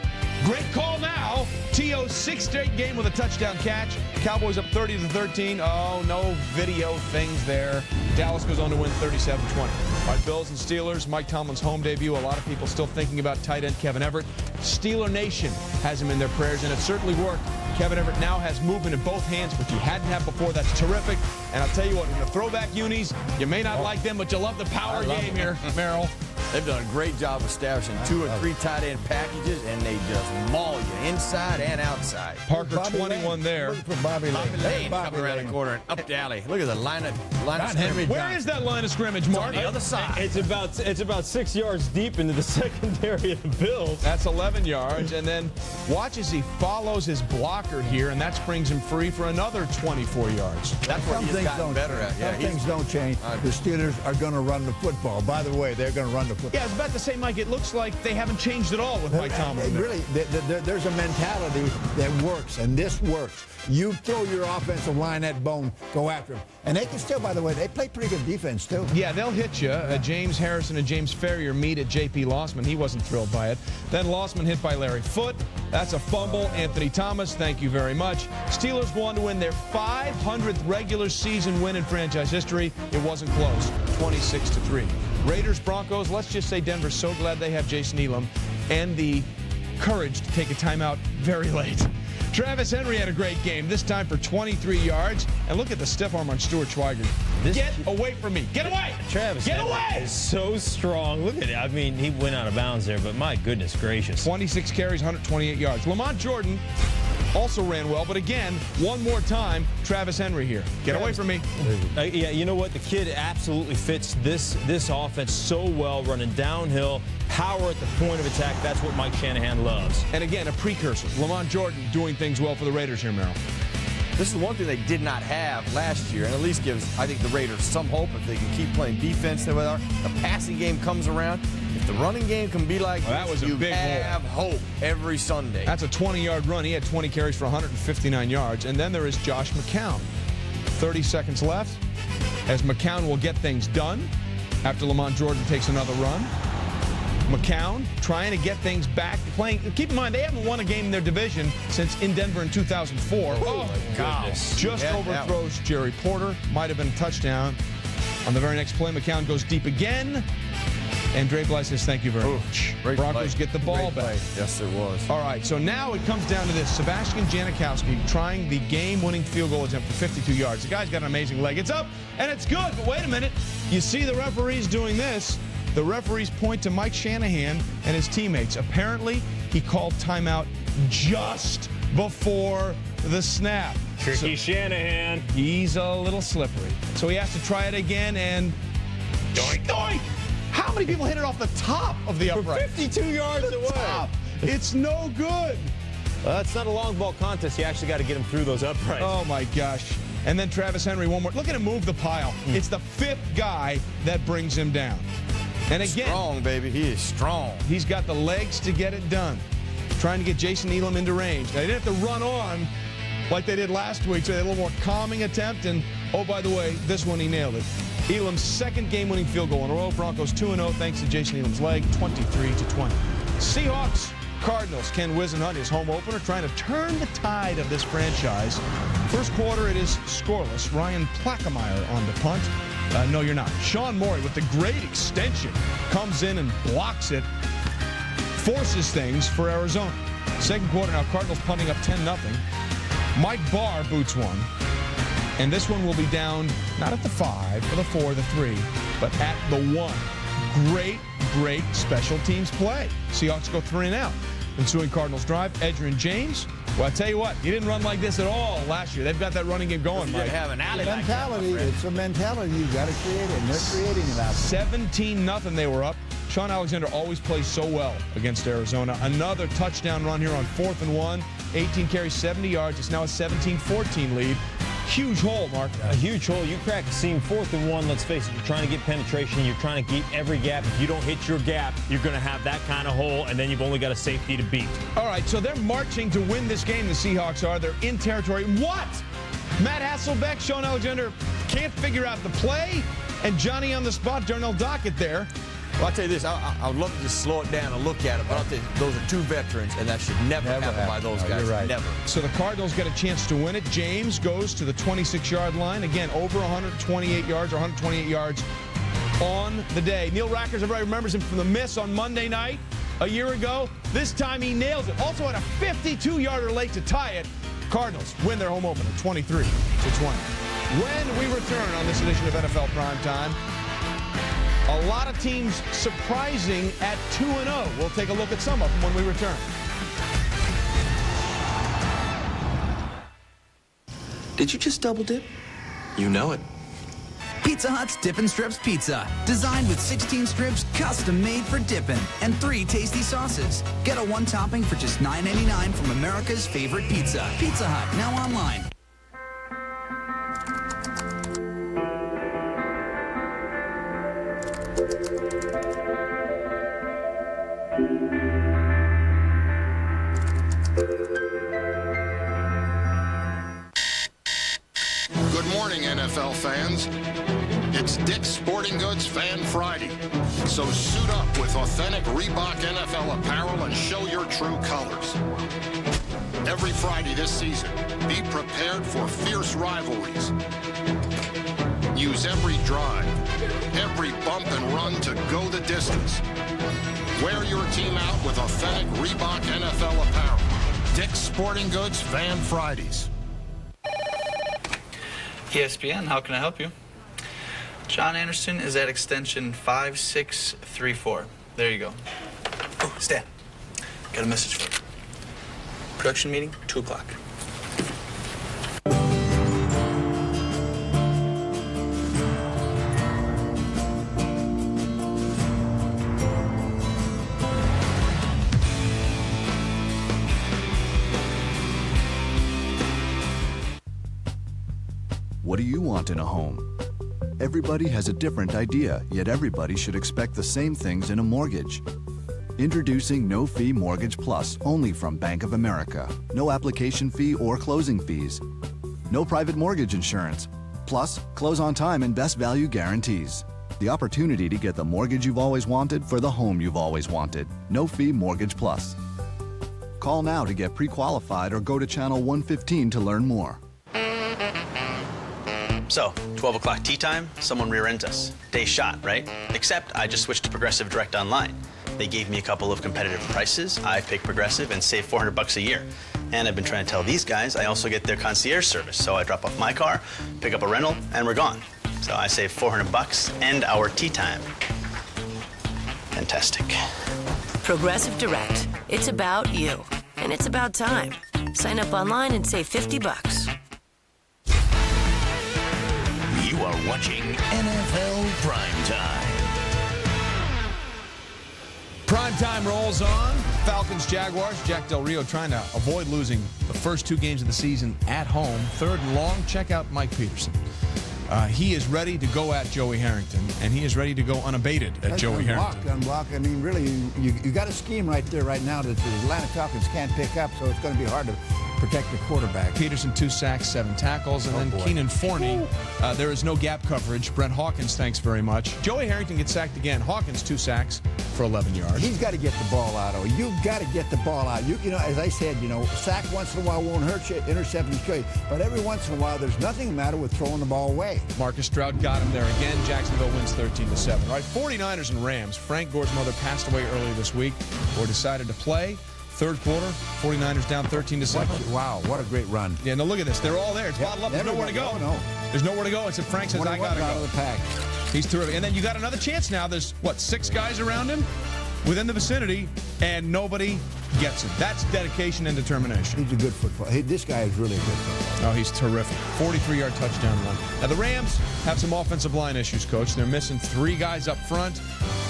Great call now. T.O.'s 6th straight game with a touchdown catch. Cowboys up 30-13. Oh, no video things there. Dallas goes on to win 37-20. All right, Bills and Steelers. Mike Tomlin's home debut. A lot of people still thinking about tight end Kevin Everett. Steeler Nation has him in their prayers, and it certainly worked. Kevin Everett now has movement in both hands, which he hadn't had before. That's terrific. And I'll tell you what, in the throwback unis, you may not like them, but you love the power game here, Merrill. They've done a great job establishing 2 or 3 tight end packages, and they just maul you inside and outside. Parker, 21 there. Look for Bobby Lane coming around the corner and up the alley. Look at the line of scrimmage. Where is that line of scrimmage, Mark? On the other side. It's about 6 yards deep into the secondary of the Bills. That's 11 yards, and then watch as he follows his blocker here, and that springs him free for another 24 yards. That's what he's gotten better at. Some things don't change. The Steelers are going to run the football. By the way, they're going to run the Yeah, I was about to say, Mike, it looks like they haven't changed at all with Mike Tomlin. Really, there's a mentality that works, and this works. You throw your offensive line at bone, go after them. And they can still, by the way, they play pretty good defense, too. Yeah, they'll hit you. James Harrison and James Ferrier meet at J.P. Lossman. He wasn't thrilled by it. Then Lossman hit by Larry Foote. That's a fumble. Anthony Thomas, thank you very much. Steelers go on to win their 500th regular season win in franchise history. It wasn't close, 26-3. Raiders, Broncos, let's just say Denver's so glad they have Jason Elam and the courage to take a timeout very late. Travis Henry had a great game, this time for 23 yards. And look at the stiff arm on Stuart Schweiger. Get away from me. Get away. Travis Get away. Is so strong. Look at it. I mean, he went out of bounds there, but my goodness gracious. 26 carries, 128 yards. Lamont Jordan also ran well, but again, one more time, Travis Henry here. Get away from me. Yeah, you know what? The kid absolutely fits this offense so well, running downhill, power at the point of attack. That's what Mike Shanahan loves. And again, a precursor. Lamont Jordan doing things well for the Raiders here, Merrill. This is one thing they did not have last year, and at least gives, I think, the Raiders some hope if they can keep playing defense the way they are. The passing game comes around. If the running game can be like that was a big have hope every Sunday. That's a 20-yard run. He had 20 carries for 159 yards. And then there is Josh McCown. 30 seconds left as McCown will get things done after Lamont Jordan takes another run. McCown trying to get things back playing. Keep in mind, they haven't won a game in their division since in Denver in 2004. Oh, my goodness. Just overthrows Jerry Porter. Might have been a touchdown. On the very next play, McCown goes deep again. And Dre Bly says, thank you very much. Broncos get the ball back. Yes, it was. All right, so now it comes down to this. Sebastian Janikowski trying the game-winning field goal attempt for 52 yards. The guy's got an amazing leg. It's up, and it's good. But wait a minute. You see the referees doing this. The referees point to Mike Shanahan and his teammates. Apparently, he called timeout just before the snap. Tricky Shanahan. He's a little slippery. So he has to try it again, and doink, doink. How many people hit it off the top of the upright? For 52 yards away. Top. It's no good. Well, it's not a long ball contest. You actually got to get him through those uprights. Oh, my gosh. And then Travis Henry, one more. Look at him move the pile. It's the fifth guy that brings him down. And again, strong, baby. He is strong. He's got the legs to get it done. Trying to get Jason Elam into range. Now, they didn't have to run on like they did last week, so they had a little more calming attempt. And, oh, by the way, this one he nailed it. Elam's second game-winning field goal in a row. Broncos 2-0 thanks to Jason Elam's leg, 23-20. Seahawks, Cardinals. Ken Whisenhunt, his home opener, trying to turn the tide of this franchise. First quarter, it is scoreless. Ryan Plackmeyer on the punt. No, you're not. Sean Morey with the great extension comes in and blocks it. Forces things for Arizona. Second quarter now, Cardinals punting up 10-0. Mike Barr boots one. And this one will be down, not at the 5, or the 4, the 3, but at the 1. Great special teams play. Seahawks go 3 and out. Ensuing Cardinals drive, Edgerrin James. Well, I tell you what, he didn't run like this at all last year. They've got that running game going, Mike. Have an alley mentality. It's a mentality. You've got to create it, and they're creating it out there. 17-0 they were up. Sean Alexander always plays so well against Arizona. Another touchdown run here on 4th and 1. 18 carries, 70 yards. It's now a 17-14 lead. Huge hole, Mark. A huge hole. You crack the seam, 4th and 1. Let's face it, you're trying to get penetration. You're trying to get every gap. If you don't hit your gap, you're going to have that kind of hole, and then you've only got a safety to beat. All right, so they're marching to win this game, the Seahawks are. They're in territory. What? Matt Hasselbeck, Sean Alexander can't figure out the play, and Johnny on the spot, Darnell Dockett there. Well, I'll tell you this, I would love to just slow it down and look at it, but I'll tell you, those are two veterans, and that should never happen by those guys. You're right. Never. So the Cardinals get a chance to win it. James goes to the 26-yard line. Again, over 128 yards, or 128 yards on the day. Neil Rackers, everybody remembers him from the miss on Monday night a year ago. This time he nails it. Also had a 52-yarder late to tie it. Cardinals win their home opener, 23-20. When we return on this edition of NFL Primetime, a lot of teams surprising at 2-0. We'll take a look at some of them when we return. Did you just double dip? You know it. Pizza Hut's Dippin' Strips Pizza. Designed with 16 strips, custom made for dipping, and 3 tasty sauces. Get a 1 topping for just $9.99 from America's favorite pizza. Pizza Hut, now online. It's Dick's Sporting Goods Fan Friday. So suit up with authentic Reebok NFL apparel and show your true colors. Every Friday this season, be prepared for fierce rivalries. Use every drive, every bump and run to go the distance. Wear your team out with authentic Reebok NFL apparel. Dick's Sporting Goods Fan Fridays. ESPN, how can I help you? John Anderson is at extension 5634. There you go. Oh, Stan, got a message for you. Production meeting, 2 o'clock. What do you want in a home? Everybody has a different idea, yet everybody should expect the same things in a mortgage. Introducing No Fee Mortgage Plus, only from Bank of America. No application fee or closing fees. No private mortgage insurance. Plus, close on time and best value guarantees. The opportunity to get the mortgage you've always wanted for the home you've always wanted. No Fee Mortgage Plus. Call now to get pre-qualified or go to channel 115 to learn more. So, 12 o'clock tea time, someone rear-ends us. Day shot, right? Except I just switched to Progressive Direct Online. They gave me a couple of competitive prices. I picked Progressive and saved $400 a year. And I've been trying to tell these guys I also get their concierge service. So I drop off my car, pick up a rental, and we're gone. So I save $400 and our tea time. Fantastic. Progressive Direct. It's about you. And it's about time. Sign up online and save $50. You are watching NFL Primetime. Primetime rolls on. Falcons, Jaguars. Jack Del Rio trying to avoid losing the first 2 games of the season at home. 3rd and long. Check out Mike Peterson. He is ready to go at Joey Harrington, and he is ready to go unabated at Joey Harrington. Unblock. I mean, really, you got a scheme right there right now that the Atlanta Falcons can't pick up, so it's going to be hard to protect the quarterback. Peterson, 2 sacks, 7 tackles, and then Keenan Forney. There is no gap coverage. Brent Hawkins, thanks very much. Joey Harrington gets sacked again. Hawkins, 2 sacks for 11 yards. He's got to get the ball out. You've got to get the ball out. You know, as I said, sack once in a while won't hurt you. Interception is great, but every once in a while, there's nothing the matter with throwing the ball away. Marcus Stroud got him there again. Jacksonville wins 13-7. All right, 49ers and Rams. Frank Gore's mother passed away earlier this week. Gore decided to play. 3rd quarter, 49ers down 13-7. Wow, what a great run. Yeah, now look at this. They're all there. It's bottled up. There's nowhere to go. No. There's nowhere to go. Except Frank says, I got to go. Out of the pack. He's terrific. And then you got another chance now. There's, 6 guys around him within the vicinity, and nobody gets him. That's dedication and determination. He's a good football. This guy is really a good football. Oh, he's terrific. 43-yard touchdown run. Now, the Rams have some offensive line issues, Coach. They're missing 3 guys up front.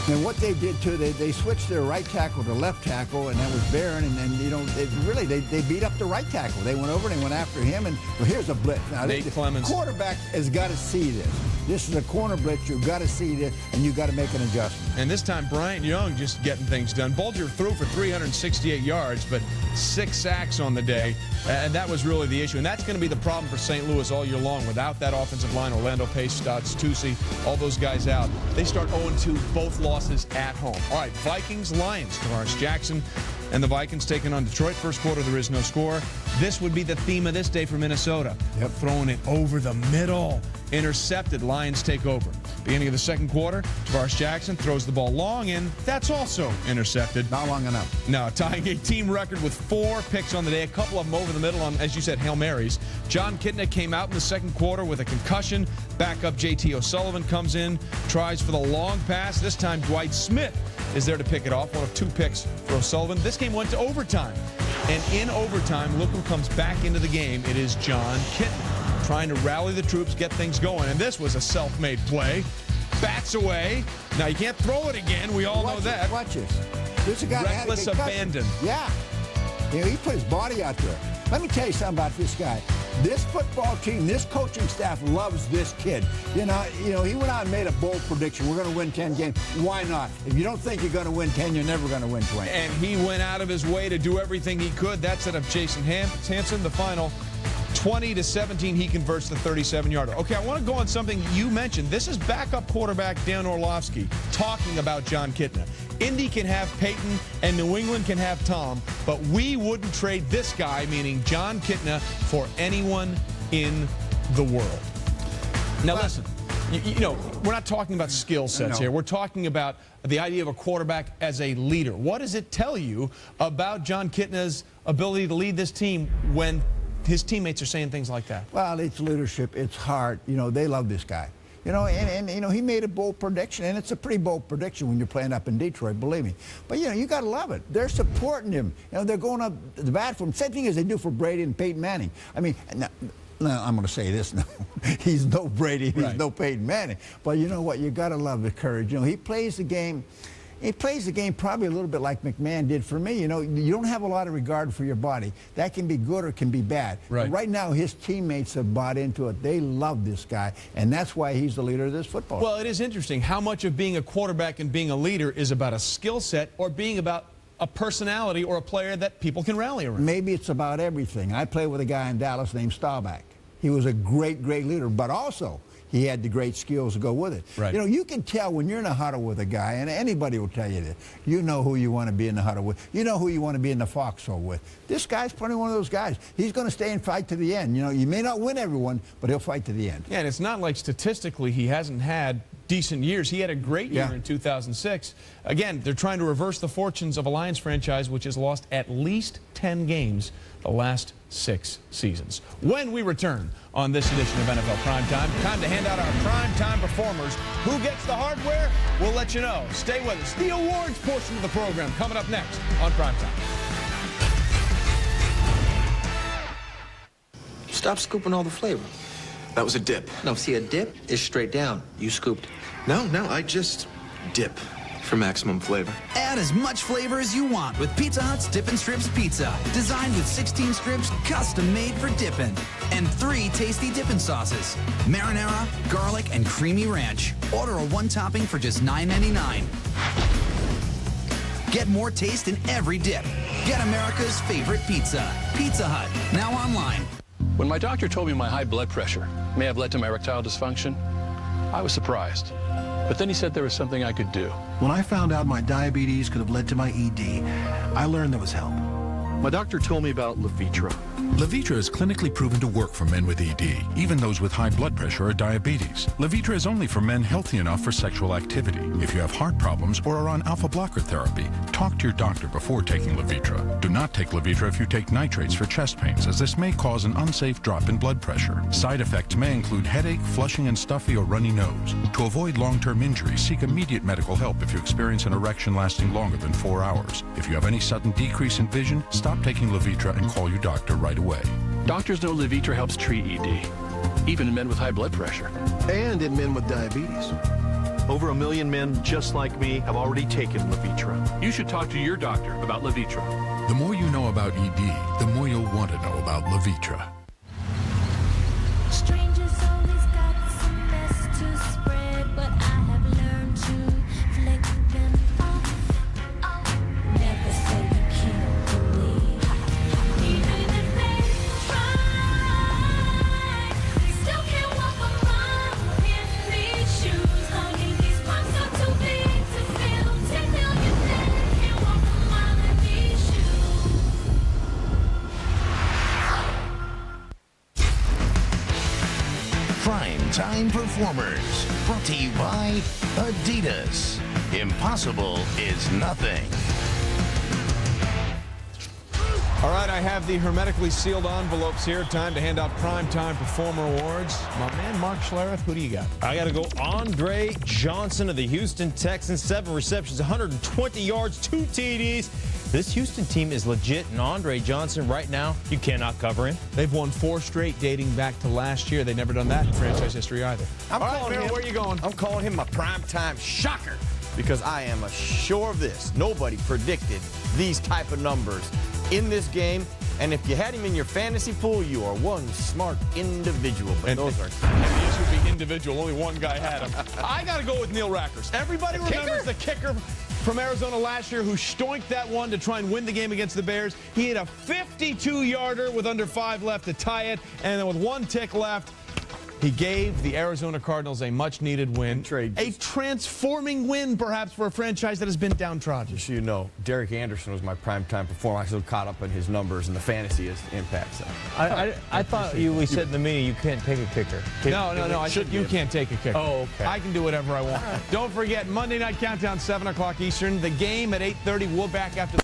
And what they did, too, they switched their right tackle to left tackle, and that was Barron. And they beat up the right tackle. They went over and they went after him. And here's a blitz. Now, Nate Clemens. The quarterback has got to see this. This is a corner blitz. You've got to see this, and you've got to make an adjustment. And this time, Bryant Young just getting things done. Bulger threw for 368 yards, but 6 sacks on the day. And that was really the issue. And that's going to be the problem for St. Louis all year long. Without that offensive line, Orlando Pace, Stotts, Tusi, all those guys out, they start 0-2, both losses at home. All right, Vikings, Lions. Tavares Jackson and the Vikings taking on Detroit. 1st quarter, there is no score. This would be the theme of this day for Minnesota. Yep. Throwing it over the middle. Intercepted. Lions take over. Beginning of the 2nd quarter, Tavares Jackson throws the ball long in. That's also intercepted. Not long enough. No, tying a team record with 4 picks on the day. A couple of them over the middle on, as you said, Hail Marys. John Kitna came out in the 2nd quarter with a concussion. Backup JT O'Sullivan comes in, tries for the long pass. This time, Dwight Smith is there to pick it off. 1 of 2 picks for O'Sullivan. This game went to overtime. And in overtime, look who comes back into the game. It is John Kitna, trying to rally the troops, get things going. And this was a self-made play. Bats away. Now, you can't throw it again. We all know that. Watch this. There's a guy reckless that had a abandon. Yeah. He put his body out there. Let me tell you something about this guy. This football team, this coaching staff loves this kid. You know, he went out and made a bold prediction. We're going to win 10 games. Why not? If you don't think you're going to win 10, you're never going to win 20. And he went out of his way to do everything he could. That set up Jason Hanson. The final 20-17, he converts the 37-yarder. Okay, I want to go on something you mentioned. This is backup quarterback Dan Orlovsky talking about Jon Kitna. Indy can have Peyton and New England can have Tom, but we wouldn't trade this guy, meaning Jon Kitna, for anyone in the world. Now listen, you know, we're not talking about skill sets here. We're talking about the idea of a quarterback as a leader. What does it tell you about Jon Kitna's ability to lead this team when his teammates are saying things like that? Well, it's leadership. It's heart. You know, they love this guy. You know, and you know, he made a bold prediction, and it's a pretty bold prediction when you're playing up in Detroit, believe me. But, you know, you got to love it. They're supporting him. You know, they're going up the bat for him. Same thing as they do for Brady and Peyton Manning. I mean, now I'm going to say this now. He's no Brady. He's no Peyton Manning. But you know what? You got to love the courage. You know, he plays the game. He plays the game probably a little bit like McMahon did for me. You know, you don't have a lot of regard for your body. That can be good or it can be bad. Right now, his teammates have bought into it. They love this guy, and that's why he's the leader of this football. Well, it is interesting how much of being a quarterback and being a leader is about a skill set or being about a personality or a player that people can rally around. Maybe it's about everything. I played with a guy in Dallas named Staubach. He was a great, great leader, but also he had the great skills to go with it. You know, you can tell when you're in a huddle with a guy, and anybody will tell you this. You know who you want to be in the huddle with. You know who you want to be in the foxhole with. This guy's probably one of those guys. He's going to stay and fight to the end. You know, you may not win everyone, but he'll fight to the end. Yeah, and it's not like statistically he hasn't had decent years. He had a great year in 2006. Again, they're trying to reverse the fortunes of a Lions franchise which has lost at least 10 games the last 6 seasons. When we return on this edition of NFL Primetime, time to hand out our primetime performers. Who gets the hardware? We'll let you know. Stay with us. The awards portion of the program coming up next on Primetime. Stop scooping all the flavor. That was a dip. No, see, a dip is straight down. You scooped. No, I just dip for maximum flavor. Add as much flavor as you want with Pizza Hut's Dip and Strips Pizza. Designed with 16 strips, custom made for dipping. And 3 tasty dipping sauces. Marinara, garlic, and creamy ranch. Order a 1 topping for just $9.99. Get more taste in every dip. Get America's favorite pizza. Pizza Hut, now online. When my doctor told me my high blood pressure may have led to my erectile dysfunction, I was surprised. But then he said there was something I could do. When I found out my diabetes could have led to my ED, I learned there was help. My doctor told me about Levitra. Levitra is clinically proven to work for men with ED, even those with high blood pressure or diabetes. Levitra is only for men healthy enough for sexual activity. If you have heart problems or are on alpha blocker therapy, talk to your doctor before taking Levitra. Do not take Levitra if you take nitrates for chest pains, as this may cause an unsafe drop in blood pressure. Side effects may include headache, flushing and stuffy or runny nose. To avoid long-term injury, seek immediate medical help if you experience an erection lasting longer than 4 hours. If you have any sudden decrease in vision, stop taking Levitra and call your doctor right away. Doctors know Levitra helps treat ED, even in men with high blood pressure. And in men with diabetes. Over 1 million men just like me have already taken Levitra. You should talk to your doctor about Levitra. The more you know about ED, the more you'll want to know about Levitra. Strangers always got some mess to spread, but I have learned to flick them off. Never say you can't believe. Even if they try, they still can't walk a mile in these shoes. Hugging these pumps are too big to fill. 10 million men can't walk a mile in these shoes. Prime Time Performers, brought to you by Adidas. Impossible is nothing. All right, I have the hermetically sealed envelopes here. Time to hand out Primetime Performer Awards. My man, Mark Schlereth, who do you got? I got to go Andre Johnson of the Houston Texans. 7 receptions, 120 yards, 2 TDs. This Houston team is legit, and Andre Johnson right now, you cannot cover him. They've won 4 straight dating back to last year. They've never done that in franchise history either. All right, Merrill, where are you going? I'm calling him my primetime shocker because I am sure of this. Nobody predicted these type of numbers in this game, And if you had him in your fantasy pool, you are one smart individual. But those are... And the issue would be individual. Only one guy had him. I got to go with Neil Rackers. Everybody remembers the kicker from Arizona last year who stoinked that one to try and win the game against the Bears. He had a 52-yarder with under 5 left to tie it, and then with 1 tick left, he gave the Arizona Cardinals a much-needed win. A transforming win, perhaps, for a franchise that has been downtrodden. Just so you know, Derek Anderson was my primetime performer. I still caught up on his numbers and the fantasy impacts. I thought we said in the meeting you can't take a kicker. No. I said you can't take a kicker. Oh, okay. I can do whatever I want. Don't forget, Monday Night Countdown, 7 o'clock Eastern. The game at 8:30. We'll back after